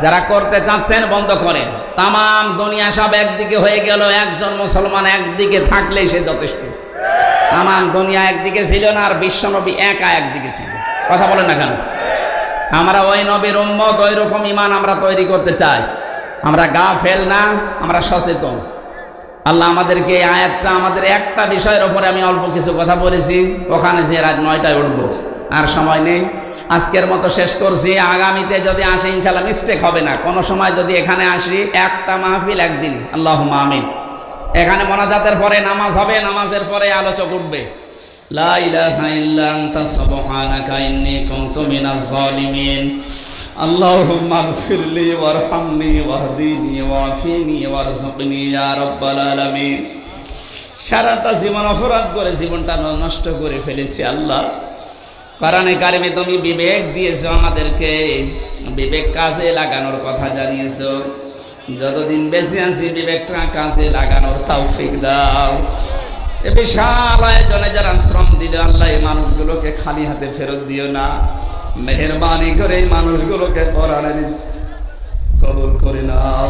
S1: যারা করতে চাচ্ছেন বন্ধ করেন। তামাম দুনিয়া সব একদিকে হয়ে গেল, একজন মুসলমান একদিকে থাকলেই সে যথেষ্ট। তামাম দুনিয়া একদিকে ছিল না, আর বিশ্ব নবী একা একদিকে ছিল। কথা বলেন না কেন? আমরা ওই নবীর উম্মত, ওই রকম ঈমান আমরা তৈরি করতে চাই। আমরা গাফেল না, আমরা সচেতন। আল্লাহ আমাদেরকে এই আয়াতটা, আমাদের একটা বিষয়ের উপরে আমি অল্প কিছু কথা বলেছি, ওখানে যে রাত 9টায় উঠবো, আর সময় নেই। আজকের মতো শেষ করছি। আগামীতে যদি আসি ইনশাআল্লাহ মিস্টেক হবে না। কোনো সময় যদি এখানে আসি, একটা মাহফিল একদিনই, আল্লাহুম্মা আমিন। এখানে মোনাজাতের পরে নামাজ হবে, নামাজের পরে আলোচক উঠবে, লা ইলাহা ইল্লা আনতা সুবহানাকা ইন্নী কুনতু মিনাজ জালিমিন। আল্লাহুম্মা ইগফিরলি ওয়ারহামনি ওয়াহদিনি ওয়াফিনি ওয়ারযুকনি ইয়া রাব্বাল আলামিন। সারাটা জীবন অপরাধ করে জীবনটা নষ্ট করে ফেলেছি আল্লাহ। কোরআনে কারিমে তুমি বিবেক দিয়েছো আমাদেরকে, বিবেক কাজে লাগানোর কথা জানিয়েছো। যতদিন বেঁচে আছি বিবেকটা কাজে লাগানোর তৌফিক দাও। এ বিশাল আয়োজনে যারা শ্রম দিল আল্লাহ, এই মানুষগুলোকে খালি হাতে ফেরত দিও না। মেহেরবানি করে এই মানুষগুলোকে কোরআনের কবুল করে নাও।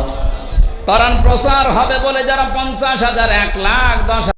S1: কোরআন প্রচার হবে বলে যারা 50,000, 1,00,000, 10,000